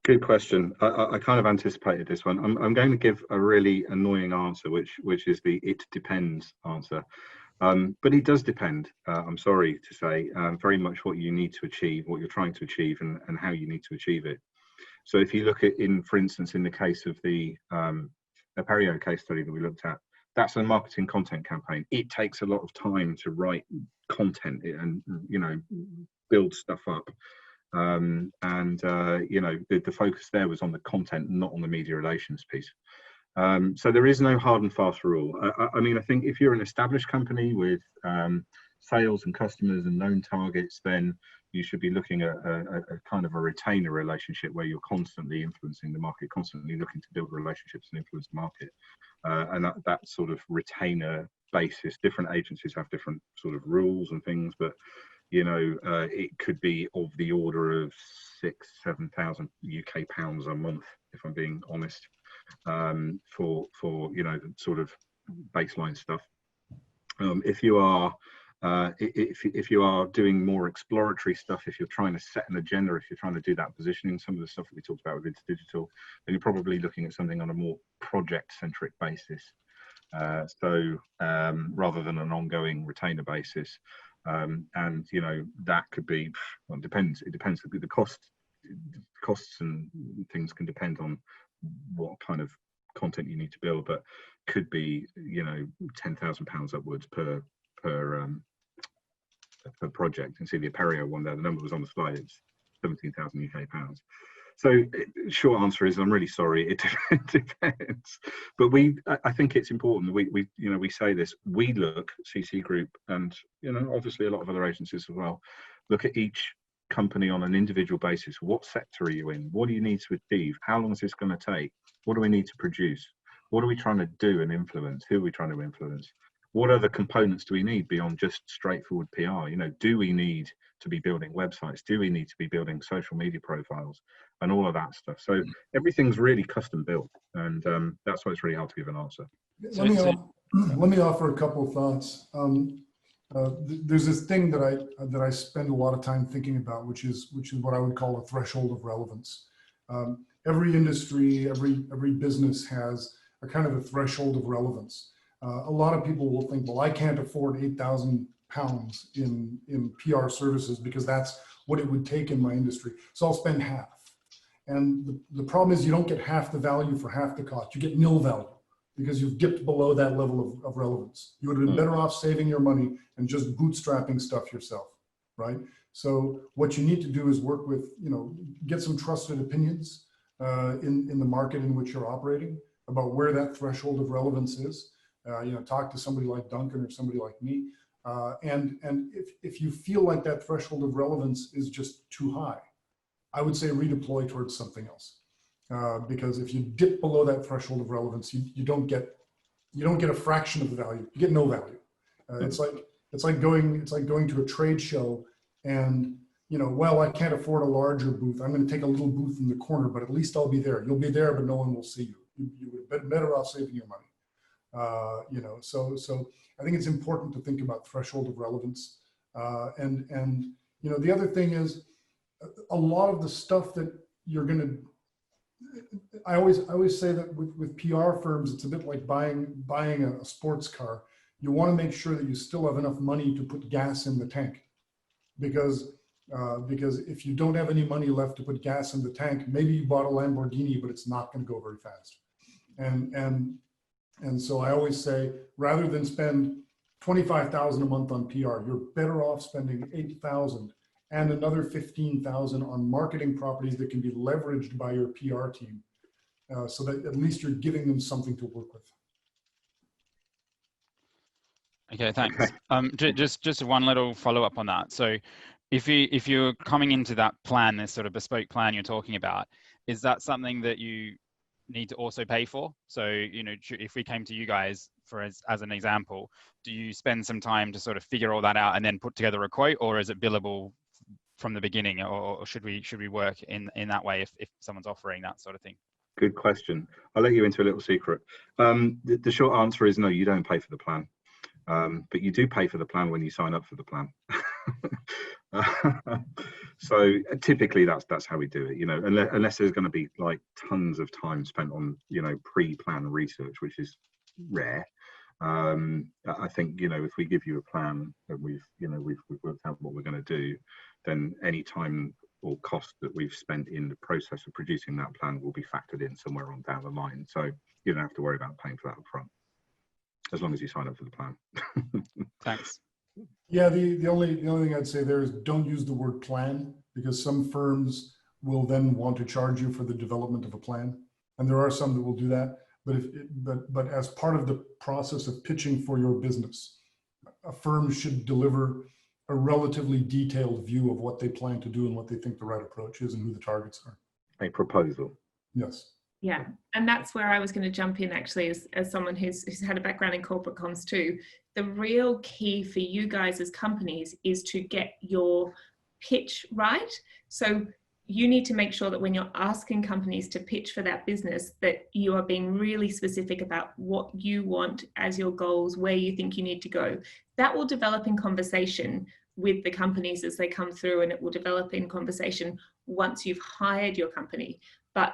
[SPEAKER 9] Good question. I kind of anticipated this one. I'm going to give a really annoying answer, which is the "it depends" answer. But it does depend, I'm sorry to say, very much what you need to achieve, what you're trying to achieve, and how you need to achieve it. So if you look at, for instance, in the case of the Apereo case study that we looked at, that's a marketing content campaign. It takes a lot of time to write content and build stuff up. The focus there was on the content, not on the media relations piece. So there is no hard and fast rule. I mean, I think if you're an established company with sales and customers and known targets, then you should be looking at a kind of a retainer relationship where you're constantly influencing the market, constantly looking to build relationships and influence the market. And that sort of retainer basis, different agencies have different sort of rules and things, but it could be of the order of £6,000–7,000 UK a month, if I'm being honest. for you know, the sort of baseline stuff. If you are if you are doing more exploratory stuff, if you're trying to set an agenda, if you're trying to do that positioning, some of the stuff that we talked about with InterDigital, then you're probably looking at something on a more project-centric basis. Rather than an ongoing retainer basis, and you know, that could be, well, it depends. The costs and things can depend on what kind of content you need to build, but could be, you know, £10,000 upwards per project. And see the Apereo one there, the number was on the slide, it's 17,000 UK pounds. So short answer is, I'm really sorry, it depends. But I think it's important, we you know, we say this, we look, CC Group, and you know, obviously a lot of other agencies as well, look at each company on an individual basis. What sector are you in? What do you need to achieve? How long is this going to take? What do we need to produce? What are we trying to do and influence? Who are we trying to influence? What other components do we need beyond just straightforward PR? You know, do we need to be building websites? Do we need to be building social media profiles and all of that stuff? So everything's really custom built, and that's why it's really hard to give an answer.
[SPEAKER 12] Let me offer a couple of thoughts. There's this thing that I spend a lot of time thinking about, which is what I would call a threshold of relevance. Every industry, every business has a kind of a threshold of relevance. A lot of people will think, well, I can't afford £8,000 in PR services because that's what it would take in my industry, so I'll spend half. And the problem is, you don't get half the value for half the cost. You get nil value because you've dipped below that level of relevance. You would have been better off saving your money and just bootstrapping stuff yourself, right? So what you need to do is work with, you know, get some trusted opinions in the market in which you're operating about where that threshold of relevance is. You know, talk to somebody like Duncan or somebody like me. And if you feel like that threshold of relevance is just too high, I would say redeploy towards something else. Because if you dip below that threshold of relevance, you don't get a fraction of the value. You get no value. It's like going to a trade show, and you know, well, I can't afford a larger booth. I'm going to take a little booth in the corner, but at least I'll be there. You'll be there, but no one will see you. You would have been better off saving your money. You know, so I think it's important to think about threshold of relevance. And you know, the other thing is, a lot of the stuff that you're going to, I always say that with PR firms, it's a bit like buying a sports car. You want to make sure that you still have enough money to put gas in the tank, because if you don't have any money left to put gas in the tank, maybe you bought a Lamborghini, but it's not going to go very fast. And so I always say, rather than spend $25,000 a month on PR, you're better off spending $8,000 and another $15,000 on marketing properties that can be leveraged by your PR team, so that at least you're giving them something to work with.
[SPEAKER 8] Okay, thanks. Just one little follow up on that. So if you're coming into that plan, this sort of bespoke plan you're talking about, is that something that you need to also pay for? So, you know, if we came to you guys for as an example, do you spend some time to sort of figure all that out and then put together a quote, or is it billable from the beginning, or should we work in that way if someone's offering that sort of thing?
[SPEAKER 9] Good question. I'll let you into a little secret. The short answer is no, you don't pay for the plan. But you do pay for the plan when you sign up for the plan. So typically that's how we do it, you know, unless there's going to be like tons of time spent on, you know, pre-plan research, which is rare. I think, you know, if we give you a plan that we've worked out what we're going to do, then any time or cost that we've spent in the process of producing that plan will be factored in somewhere on down the line. So you don't have to worry about paying for that up front, as long as you sign up for the plan.
[SPEAKER 8] Thanks.
[SPEAKER 12] Yeah, the only thing I'd say there is, don't use the word plan, because some firms will then want to charge you for the development of a plan, and there are some that will do that. But as part of the process of pitching for your business, a firm should deliver a relatively detailed view of what they plan to do and what they think the right approach is and who the targets are.
[SPEAKER 9] A proposal.
[SPEAKER 12] Yes.
[SPEAKER 1] Yeah, and that's where I was going to jump in actually, as someone who's had a background in corporate comms too. The real key for you guys as companies is to get your pitch right. So you need to make sure that when you're asking companies to pitch for that business, that you are being really specific about what you want as your goals, where you think you need to go. That will develop in conversation with the companies as they come through, and it will develop in conversation once you've hired your company. But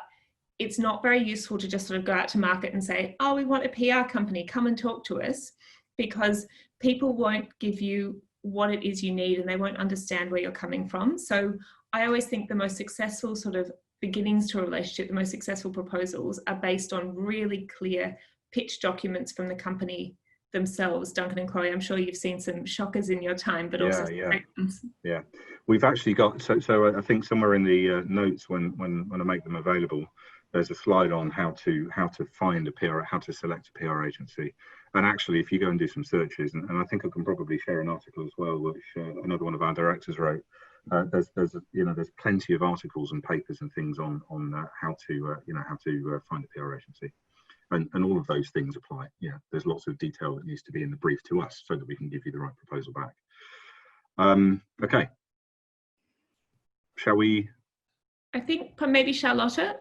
[SPEAKER 1] it's not very useful to just sort of go out to market and say, oh, we want a PR company, come and talk to us, because people won't give you what it is you need and they won't understand where you're coming from. So I always think the most successful sort of beginnings to a relationship, the most successful proposals are based on really clear pitch documents from the company themselves. Duncan and Chloe, I'm sure you've seen some shockers in your time, but also great ones.
[SPEAKER 9] Yeah, we've actually got, so I think somewhere in the notes when I make them available, there's a slide on how to find a PR, how to select a PR agency. And actually, if you go and do some searches, and I think I can probably share an article as well, which another one of our directors wrote. There's plenty of articles and papers and things on how to find a PR agency, and all of those things apply. Yeah, there's lots of detail that needs to be in the brief to us so that we can give you the right proposal back. Okay, shall we?
[SPEAKER 1] I think maybe Charlotta,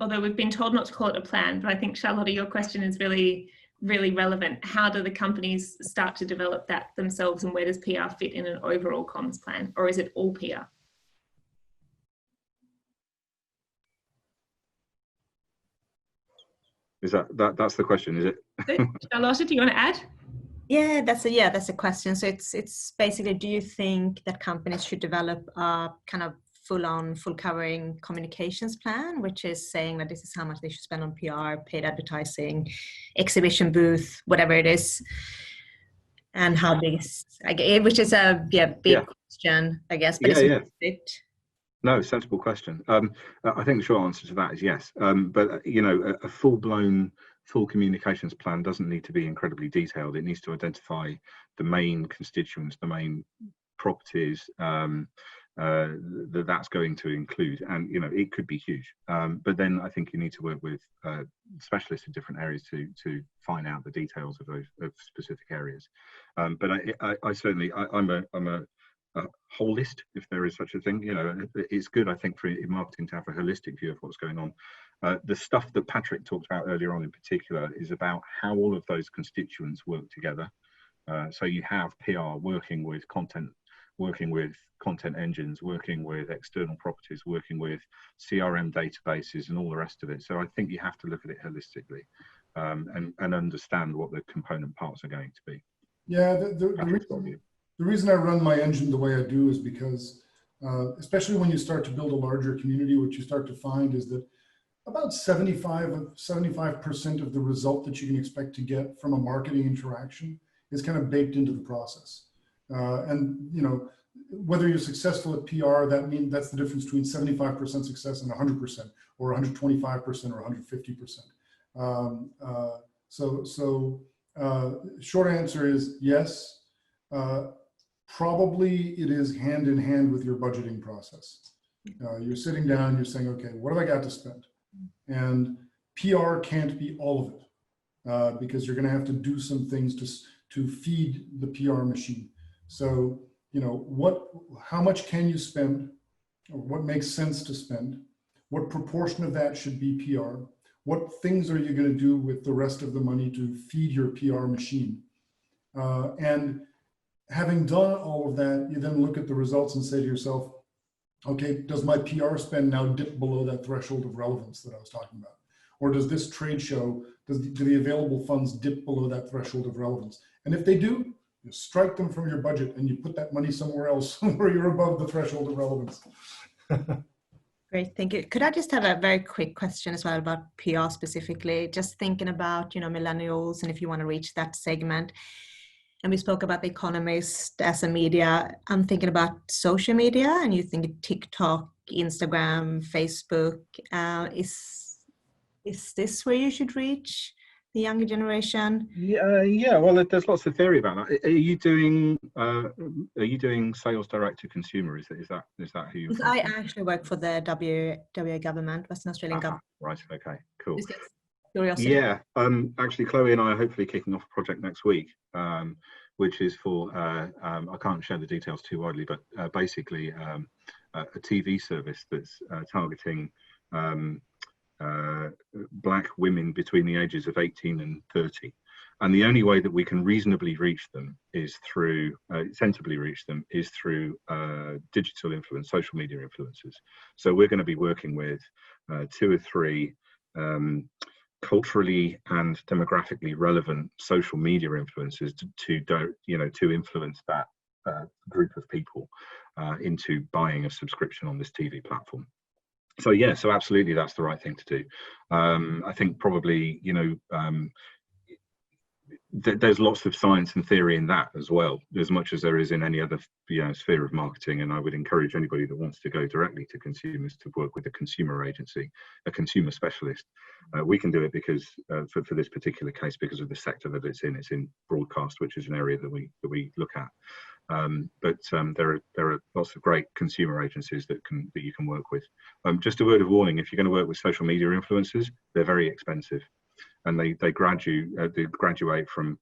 [SPEAKER 1] although we've been told not to call it a plan, but I think Charlotta, your question is really relevant. How do the companies start to develop that themselves, and where does PR fit in an overall comms plan, or is it all PR?
[SPEAKER 9] Is that's the question, is it?
[SPEAKER 1] Charlotta, do you want to add?
[SPEAKER 14] Yeah, that's a question. So it's basically, do you think that companies should develop a kind of full covering communications plan, which is saying that this is how much they should spend on PR, paid advertising, exhibition booth, whatever it is, and how big is, which is a big question, I guess. But
[SPEAKER 9] No, sensible question. I think the short answer to that is yes. But a full communications plan doesn't need to be incredibly detailed. It needs to identify the main constituents, the main properties that's going to include, and it could be huge. But then I think you need to work with specialists in different areas to find out the details of those specific areas. But I certainly I'm a holist, if there is such a thing. It's good, I think, for marketing to have a holistic view of what's going on. The stuff that Patrick talked about earlier on in particular is about how all of those constituents work together. So you have PR working with content engines, working with external properties, working with CRM databases and all the rest of it. So I think you have to look at it holistically and understand what the component parts are going to be.
[SPEAKER 12] Yeah, the reason I run my engine the way I do is because, especially when you start to build a larger community, what you start to find is that about 75% of the result that you can expect to get from a marketing interaction is kind of baked into the process. And whether you're successful at PR, that's the difference between 75% success and 100%, or 125%, or 150%. Short answer is yes. Probably it is hand in hand with your budgeting process. You're sitting down, you're saying, okay, what have I got to spend? And PR can't be all of it, because you're going to have to do some things to feed the PR machine. So, how much can you spend, or what makes sense to spend? What proportion of that should be PR? What things are you going to do with the rest of the money to feed your PR machine? And having done all of that, you then look at the results and say to yourself, okay, does my PR spend now dip below that threshold of relevance that I was talking about? Or does this trade show, do the available funds dip below that threshold of relevance? And if they do, you strike them from your budget and you put that money somewhere else where you're above the threshold of relevance.
[SPEAKER 14] Great, thank you. Could I just have a very quick question as well about PR specifically? Just thinking about, millennials, and if you want to reach that segment. And we spoke about The Economist as a media. I'm thinking about social media, and you think TikTok, Instagram, Facebook. Is this where you should reach the younger generation?
[SPEAKER 9] Yeah. Well, there's lots of theory about that. Are you doing sales direct to consumer? Is that who you're?
[SPEAKER 14] I actually work for the WA government, Western Australian government.
[SPEAKER 9] Right. Okay. Cool.
[SPEAKER 14] Curiosity.
[SPEAKER 9] Yeah. Actually, Chloe and I are hopefully kicking off a project next week, which is for I can't share the details too widely, but basically a TV service that's targeting black women between the ages of 18 and 30. And the only way that we can reasonably reach them is through, sensibly reach them, is through digital influence, social media influencers. So we're going to be working with 2 or 3 culturally and demographically relevant social media influencers to influence that group of people into buying a subscription on this TV platform. So yeah, so absolutely, that's the right thing to do. I think probably, there's lots of science and theory in that as well, as much as there is in any other sphere of marketing. And I would encourage anybody that wants to go directly to consumers to work with a consumer agency, a consumer specialist. We can do it because for this particular case, because of the sector that it's in broadcast, which is an area that we look at. But there are lots of great consumer agencies that you can work with. Just a word of warning: if you're going to work with social media influencers, they're very expensive, and they graduate from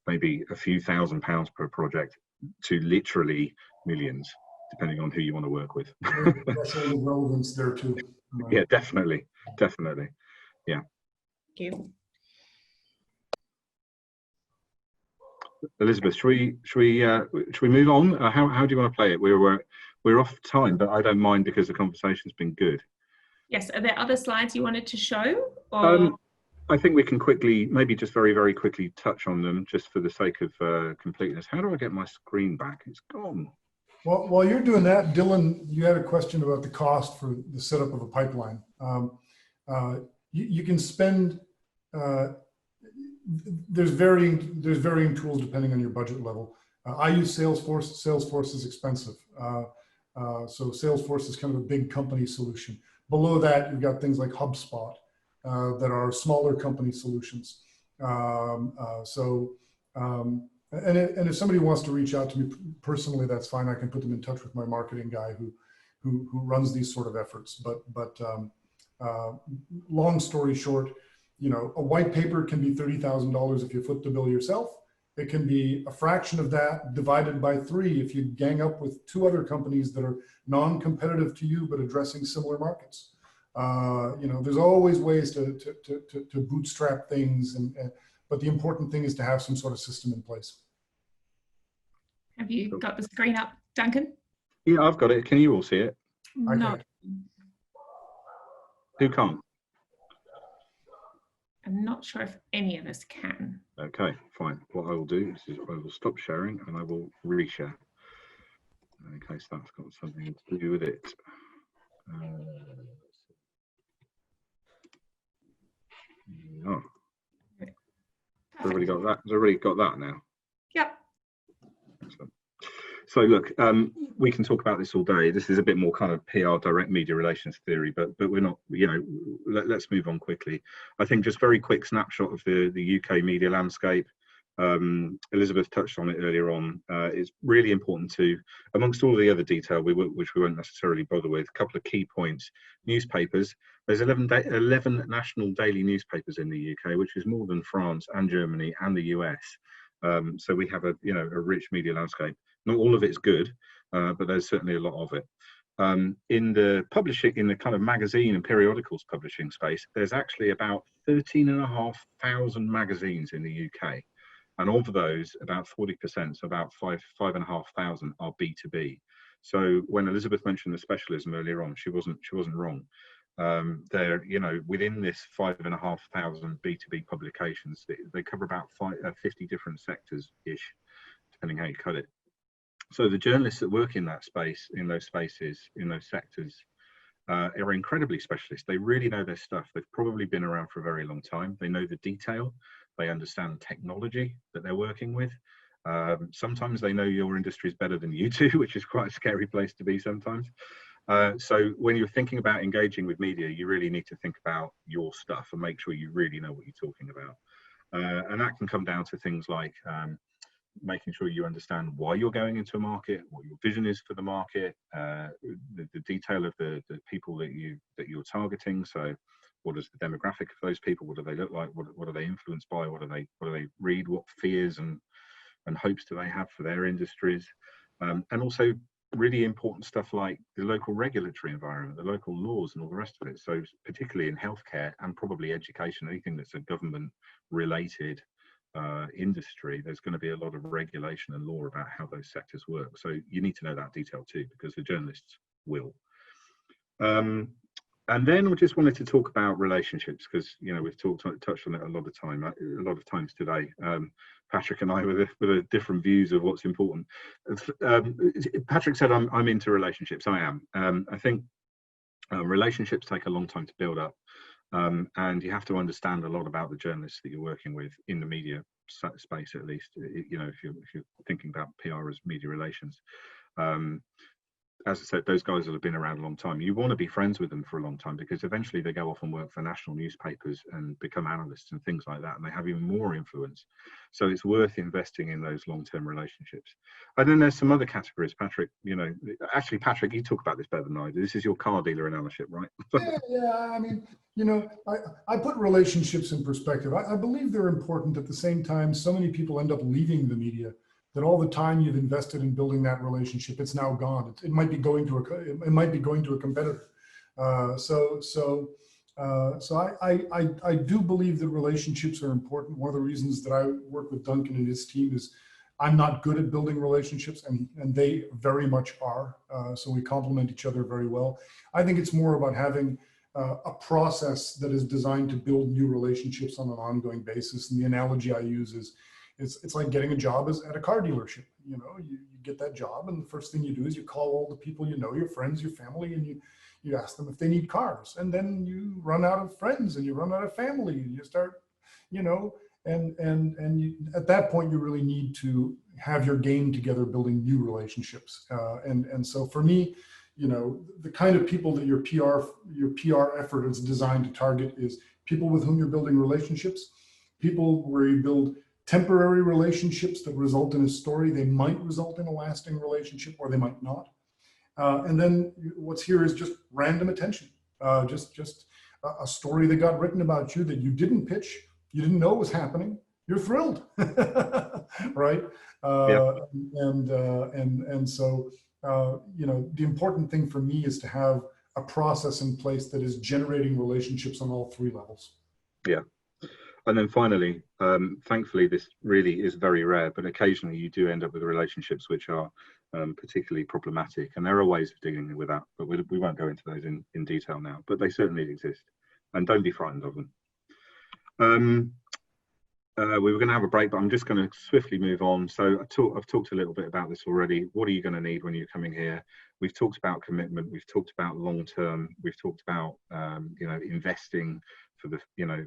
[SPEAKER 9] maybe a few £1,000s per project to literally millions, depending on who you want to work with.
[SPEAKER 12] Threshold of relevance there too.
[SPEAKER 9] Yeah, definitely, yeah.
[SPEAKER 14] Thank you.
[SPEAKER 9] Elizabeth, should we move on? How do you want to play it? We're off time, but I don't mind because the conversation's been good.
[SPEAKER 1] Yes. Are there other slides you wanted to show? Or?
[SPEAKER 9] I think we can quickly, maybe just very, very quickly touch on them just for the sake of completeness. How do I get my screen back? It's gone.
[SPEAKER 12] Well, while you're doing that, Dylan, you had a question about the cost for the setup of a pipeline. You can spend. There's varying tools depending on your budget level. I use Salesforce. Salesforce is expensive. So Salesforce is kind of a big company solution. Below that, you've got things like HubSpot that are smaller company solutions. And if somebody wants to reach out to me personally, that's fine. I can put them in touch with my marketing guy who runs these sort of efforts. But long story short, a white paper can be $30,000 if you foot the bill yourself. It can be a fraction of that divided by 3 if you gang up with 2 other companies that are non-competitive to you but addressing similar markets. There's always ways to bootstrap things, but the important thing is to have some sort of system in place.
[SPEAKER 1] Have you got the screen up, Duncan?
[SPEAKER 9] Yeah, I've got it. Can you all see it?
[SPEAKER 1] No.
[SPEAKER 9] Who can't?
[SPEAKER 1] I'm not sure if any of us can.
[SPEAKER 9] Okay, fine. What I will do is I will stop sharing and I will reshare in case that's got something to do with it. Oh. Everybody got that? Has everybody got that now?
[SPEAKER 1] Yep.
[SPEAKER 9] So look, we can talk about this all day. This is a bit more kind of PR, direct media relations theory, but we're not, let's move on quickly. I think just very quick snapshot of the UK media landscape. Elizabeth touched on it earlier on. It's really important to, amongst all the other detail, which we won't necessarily bother with, a couple of key points. Newspapers. There's 11 national daily newspapers in the UK, which is more than France and Germany and the US. So we have a rich media landscape. Not all of it's good, but there's certainly a lot of it. In the publishing, in the kind of magazine and periodicals publishing space, there's actually about 13,500 magazines in the UK. And of those, about 40%, so about 5,500 are B2B. So when Elizabeth mentioned the specialism earlier on, she wasn't wrong. They're, within this 5,500 B2B publications, they cover about 50 different sectors-ish, depending how you cut it. So the journalists that work in that space, in those spaces, in those sectors, are incredibly specialist. They really know their stuff. They've probably been around for a very long time. They know the detail. They understand technology that they're working with. Sometimes they know your industry is better than you do, which is quite a scary place to be sometimes. So when you're thinking about engaging with media, you really need to think about your stuff and make sure you really know what you're talking about. And that can come down to things like making sure you understand why you're going into a market, what your vision is for the market, the detail of the people that you're targeting. So what is the demographic of those people? What do they look like? What are they influenced by? What do they read? What fears and hopes do they have for their industries? And also really important stuff like the local regulatory environment, the local laws and all the rest of it. So particularly in healthcare and probably education, anything that's a government related industry, there's going to be a lot of regulation and law about how those sectors work. So you need to know that detail too, because the journalists will. And then we just wanted to talk about relationships, because we've touched on it a lot of times today. Patrick and I with different views of what's important. Patrick said I'm into relationships. I am. I think relationships take a long time to build up, and you have to understand a lot about the journalists that you're working with in the media space, at least. If you're thinking about PR as media relations. As I said, those guys that have been around a long time, you want to be friends with them for a long time, because eventually they go off and work for national newspapers and become analysts and things like that, and they have even more influence. So it's worth investing in those long-term relationships. And then there's some other categories, Patrick. Actually, Patrick, you talk about this better than I do. This is your car dealer analogy, right?
[SPEAKER 12] Yeah. I mean, I put relationships in perspective. I believe they're important. At the same time, so many people end up leaving the media that all the time you've invested in building that relationship, it's now gone. It might be going to a competitor. So I do believe that relationships are important. One of the reasons that I work with Duncan and his team is I'm not good at building relationships, and they very much are. So we complement each other very well. I think it's more about having a process that is designed to build new relationships on an ongoing basis. And the analogy I use is, it's like getting a job at a car dealership. You get that job, and the first thing you do is you call all the people your friends, your family, and you ask them if they need cars. And then you run out of friends and you run out of family, and you start, at that point you really need to have your game together, building new relationships. And so for me, the kind of people that your PR effort is designed to target is people with whom you're building relationships, people where you build temporary relationships that result in a story. They might result in a lasting relationship, or they might not. And then what's here is just random attention, just a story that got written about you that you didn't pitch, you didn't know was happening. You're thrilled, right? And so the important thing for me is to have a process in place that is generating relationships on all three levels.
[SPEAKER 9] Yeah. And then finally, thankfully, this really is very rare, but occasionally you do end up with relationships which are particularly problematic. And there are ways of dealing with that, but we won't go into those in detail now, but they certainly exist. And don't be frightened of them. We were going to have a break, but I'm just going to swiftly move on. So I've talked a little bit about this already. What are you going to need when you're coming here? We've talked about commitment. We've talked about long-term. We've talked about, investing for the,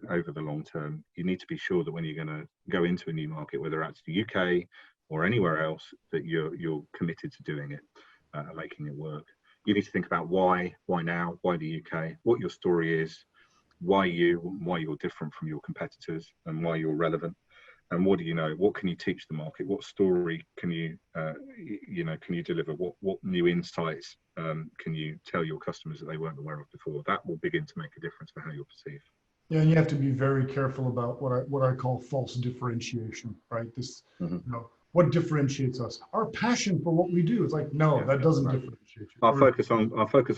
[SPEAKER 9] over the long term. You need to be sure that when you're going to go into a new market, whether that's the UK or anywhere else, that you're committed to doing it, making it work. You need to think about why now, why the UK, what your story is, why you're different from your competitors, and why you're relevant, and what do you know, what can you teach the market, what story can you can you deliver, what new insights can you tell your customers that they weren't aware of before. That will begin to make a difference for how you're perceived.
[SPEAKER 12] Yeah, and you have to be very careful about what I call false differentiation, right? This, what differentiates us? Our passion for what we do. It's like, no, that doesn't differentiate you.
[SPEAKER 9] I'll focus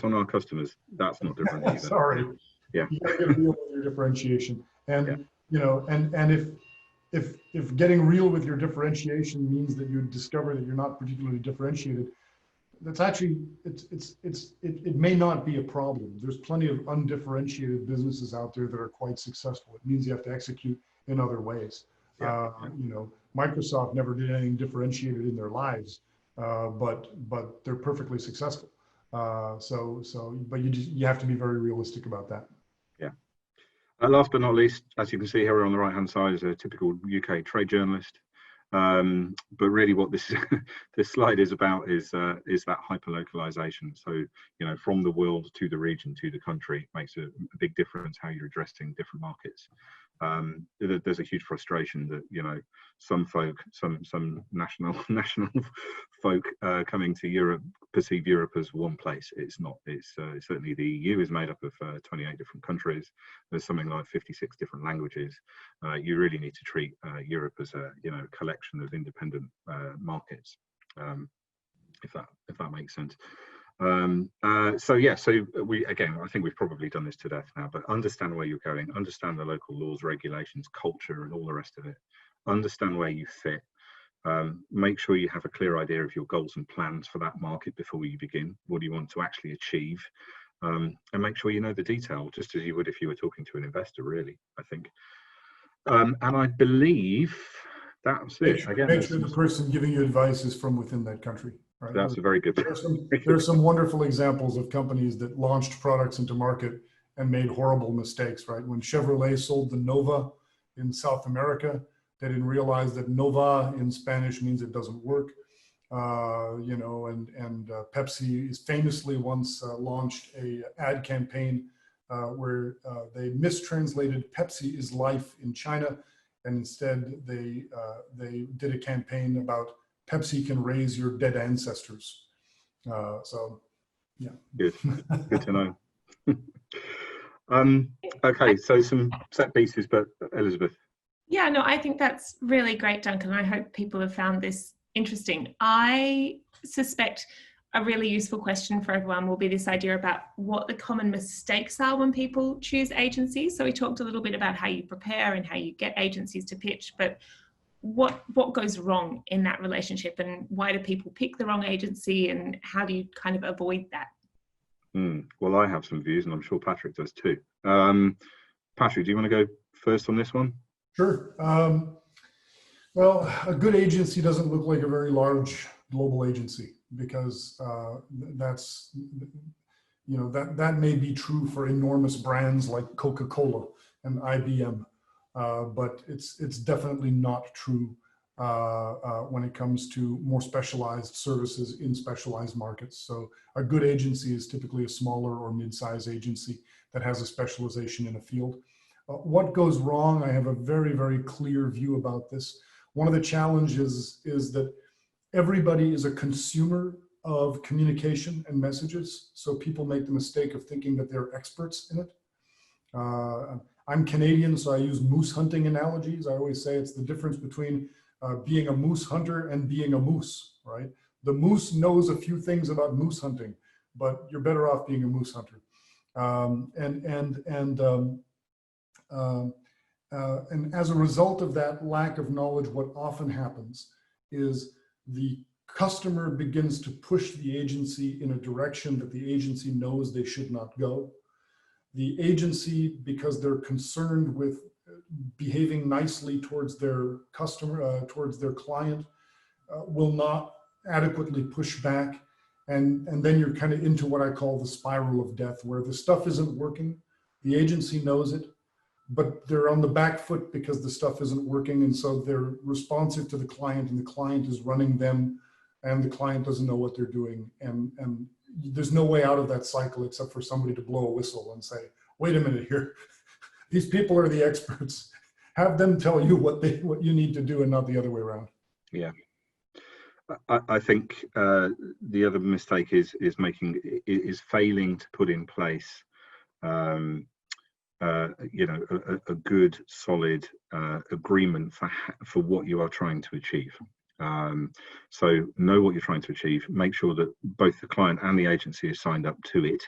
[SPEAKER 9] on our customers. That's not different either.
[SPEAKER 12] Sorry.
[SPEAKER 9] Yeah.
[SPEAKER 12] You gotta get real with your differentiation. And and if getting real with your differentiation means that you discover that you're not particularly differentiated, that's actually it may not be a problem. There's plenty of undifferentiated businesses out there that are quite successful. It means you have to execute in other ways. Microsoft never did anything differentiated in their lives, but they're perfectly successful. But you have to be very realistic about that.
[SPEAKER 9] Yeah. Last but not least, as you can see here on the right hand side is a typical UK trade journalist. But really what this slide is about is that hyper-localization. So, from the world to the region to the country makes a big difference how you're addressing different markets. There's a huge frustration that, some folk, some national folk coming to Europe perceive Europe as one place. It's not. It's certainly the EU is made up of 28 different countries. There's something like 56 different languages. You really need to treat Europe as a collection of independent markets. if that makes sense. So yeah, so I think we've probably done this to death now, but understand where you're going, understand the local laws, regulations, culture, and all the rest of it. Understand where you fit. Make sure you have a clear idea of your goals and plans for that market before you begin. What do you want to actually achieve? And make sure you know the detail, just as you would if you were talking to an investor, really, I think. And I believe that's it.
[SPEAKER 12] Make sure the person giving you advice is from within that country. Right?
[SPEAKER 9] That's a very good.
[SPEAKER 12] There are some wonderful examples of companies that launched products into market and made horrible mistakes, right? When Chevrolet sold the Nova in South America, they didn't realize that Nova in Spanish means it doesn't work. You know, and Pepsi is famously once launched a ad campaign where they mistranslated "Pepsi is life" in China, and instead they did a campaign about Pepsi can raise your dead ancestors. So, yeah.
[SPEAKER 9] Good to know. Okay, so some set pieces, but Elizabeth.
[SPEAKER 1] Yeah, no, I think that's really great, Duncan. I hope people have found this interesting. I suspect a really useful question for everyone will be this idea about what the common mistakes are when people choose agencies. So we talked a little bit about how you prepare and how you get agencies to pitch, but what goes wrong in that relationship, and why do people pick the wrong agency, and how do you kind of avoid that?
[SPEAKER 9] Well, I have some views, and I'm sure Patrick does too. Patrick, do you want to go first on this one?
[SPEAKER 12] Sure. Well, a good agency doesn't look like a very large global agency, because that's, you know, that may be true for enormous brands like Coca-Cola and IBM, but it's definitely not true when it comes to more specialized services in specialized markets. So a good agency is typically a smaller or mid-size agency that has a specialization in a field. What goes wrong? I have a very, very clear view about this. One of the challenges is that everybody is a consumer of communication and messages. So people make the mistake of thinking that they're experts in it. I'm Canadian, so I use moose hunting analogies. I always say it's the difference between being a moose hunter and being a moose, right? The moose knows a few things about moose hunting, but you're better off being a moose hunter. And as a result of that lack of knowledge, what often happens is the customer begins to push the agency in a direction that the agency knows they should not go. The agency, because they're concerned with behaving nicely towards their customer, towards their client, will not adequately push back. And then you're kind of into what I call the spiral of death, where the stuff isn't working, the agency knows it, but they're on the back foot because the stuff isn't working. And so they're responsive to the client, and the client is running them, and the client doesn't know what they're doing. And there's no way out of that cycle except for somebody to blow a whistle and say, wait a minute here, these people are the experts. Have them tell you what you need to do, and not the other way around.
[SPEAKER 9] Yeah. I think the other mistake is failing to put in place you know, a good solid agreement for what you are trying to achieve. So know what you're trying to achieve. Make sure that both the client and the agency is signed up to it.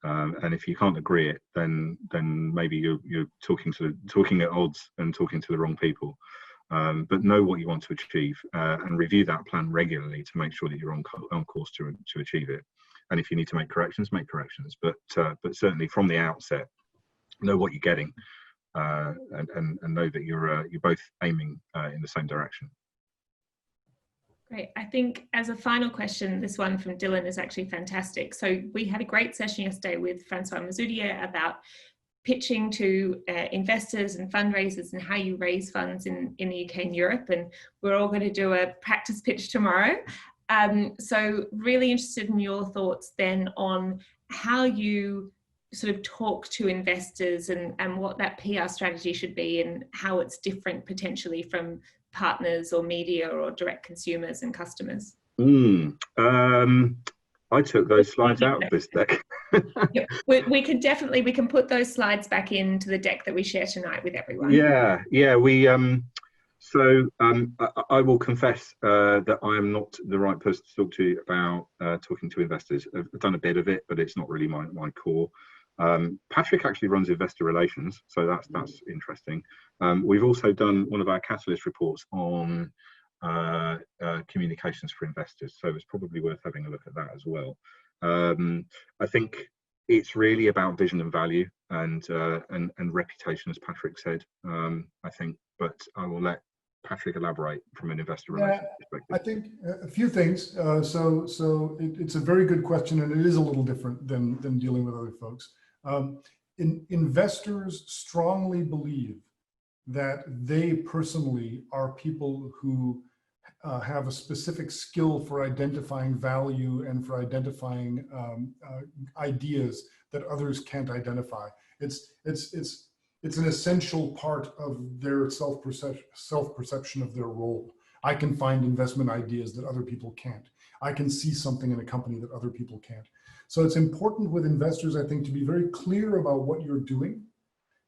[SPEAKER 9] And if you can't agree it, then maybe you're talking at odds and talking to the wrong people. But know what you want to achieve and review that plan regularly to make sure that you're on course to achieve it. And if you need to make corrections, make corrections. But certainly from the outset, know what you're getting and know that you're both aiming in the same direction.
[SPEAKER 1] Great. I think as a final question, this one from Dylan is actually fantastic. So we had a great session yesterday with Francois Mazoudier about pitching to investors and fundraisers and how you raise funds in the UK and Europe. And we're all going to do a practice pitch tomorrow. So really interested in your thoughts then on how you sort of talk to investors and what that PR strategy should be, and how it's different potentially from partners or media or direct consumers and customers.
[SPEAKER 9] I took those slides out of this deck.
[SPEAKER 1] Yeah, we can put those slides back into the deck that we share tonight with everyone.
[SPEAKER 9] Yeah, we So I will confess that I am not the right person to talk to about talking to investors. I've done a bit of it, but it's not really my core. Patrick actually runs investor relations, so that's interesting. We've also done one of our Catalyst reports on communications for investors, so it's probably worth having a look at that as well. I think it's really about vision and value and reputation, as Patrick said. I think, but I will let Patrick elaborate from an investor relations perspective.
[SPEAKER 12] I think a few things. So it's a very good question, and it is a little different than dealing with other folks. Investors strongly believe that they personally are people who have a specific skill for identifying value and for identifying ideas that others can't identify. It's an essential part of their self-perception of their role. I can find investment ideas that other people can't. I can see something in a company that other people can't. So it's important with investors, I think, to be very clear about what you're doing,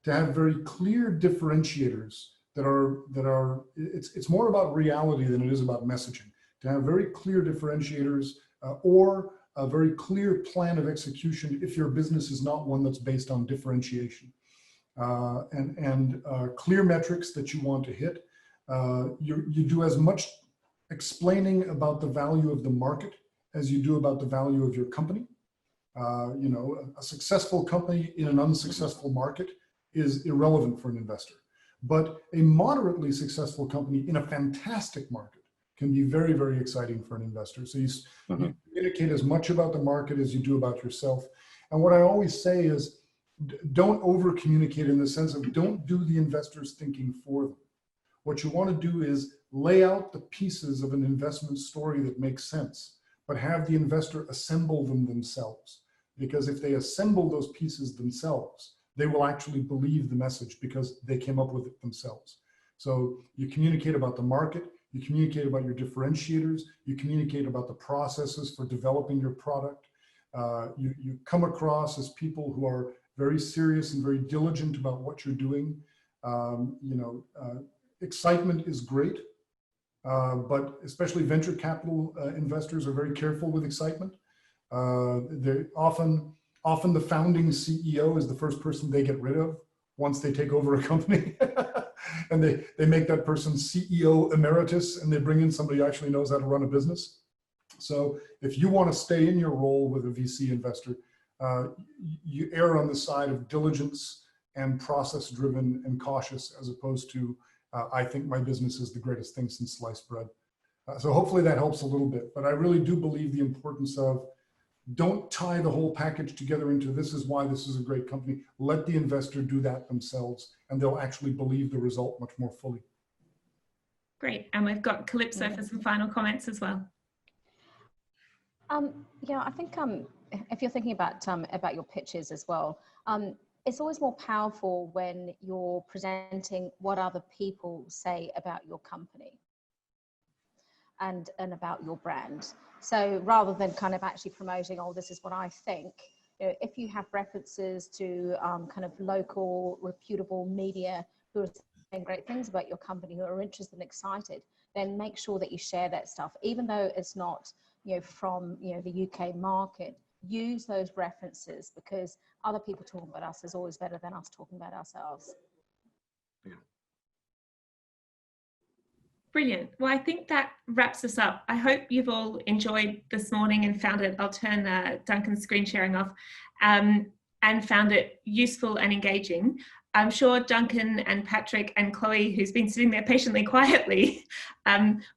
[SPEAKER 12] to have very clear differentiators that are it's more about reality than it is about messaging. To have very clear differentiators or a very clear plan of execution if your business is not one that's based on differentiation. And clear metrics that you want to hit. You do as much explaining about the value of the market as you do about the value of your company. You know, a successful company in an unsuccessful market is irrelevant for an investor. But a moderately successful company in a fantastic market can be very, very exciting for an investor. So you communicate as much about the market as you do about yourself. And what I always say is, don't over communicate in the sense of don't do the investor's thinking for them. What you want to do is lay out the pieces of an investment story that makes sense, but have the investor assemble them themselves. Because if they assemble those pieces themselves, they will actually believe the message because they came up with it themselves. So you communicate about the market, you communicate about your differentiators, you communicate about the processes for developing your product. You come across as people who are very serious and very diligent about what you're doing. Excitement is great, but especially venture capital investors are very careful with excitement. They're often the founding CEO is the first person they get rid of once they take over a company. And they make that person CEO emeritus, and they bring in somebody who actually knows how to run a business. So if you want to stay in your role with a VC investor, you err on the side of diligence and process-driven and cautious, as opposed to, I think my business is the greatest thing since sliced bread. So hopefully that helps a little bit. But I really do believe the importance of don't tie the whole package together into this is why this is a great company. Let the investor do that themselves, and they'll actually believe the result much more fully.
[SPEAKER 1] Great. And we've got Calypso for some final comments as well.
[SPEAKER 13] Yeah, I think if you're thinking about your pitches as well, it's always more powerful when you're presenting what other people say about your company and about your brand. So rather than kind of actually promoting, oh, this is what I think, you know, if you have references to kind of local reputable media who are saying great things about your company, who are interested and excited, then make sure that you share that stuff, even though it's not, you know, from, you know, the UK market. Use those references, because other people talking about us is always better than us talking about ourselves.
[SPEAKER 9] Yeah.
[SPEAKER 1] Brilliant. Well, I think that wraps us up. I hope you've all enjoyed this morning and found it, I'll turn Duncan's screen sharing off, and found it useful and engaging. I'm sure Duncan and Patrick and Chloe, who's been sitting there patiently, quietly,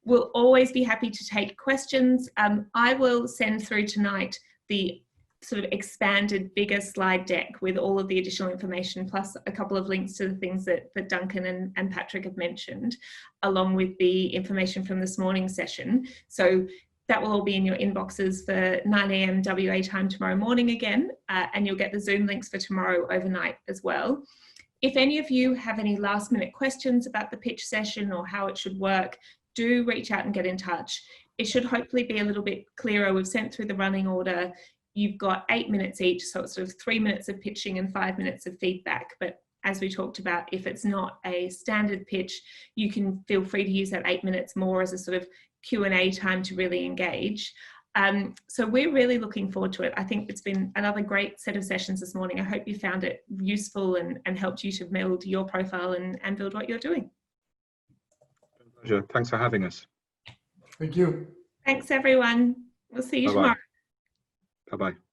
[SPEAKER 1] will always be happy to take questions. I will send through tonight the sort of expanded, bigger slide deck with all of the additional information, plus a couple of links to the things that Duncan and Patrick have mentioned, along with the information from this morning's session. So that will all be in your inboxes for 9 a.m. WA time tomorrow morning again, and you'll get the Zoom links for tomorrow overnight as well. If any of you have any last minute questions about the pitch session or how it should work, do reach out and get in touch. It should hopefully be a little bit clearer. We've sent through the running order. You've got 8 minutes each, so it's sort of 3 minutes of pitching and 5 minutes of feedback, but as we talked about, if it's not a standard pitch, you can feel free to use that 8 minutes more as a sort of Q&A time to really engage. So we're really looking forward to it. I think it's been another great set of sessions this morning. I hope you found it useful and helped you to build your profile and build what you're doing.
[SPEAKER 9] Pleasure. Thanks for having us.
[SPEAKER 12] Thank you.
[SPEAKER 1] Thanks, everyone. We'll see you
[SPEAKER 9] Bye-bye.
[SPEAKER 1] tomorrow.
[SPEAKER 9] Bye-bye.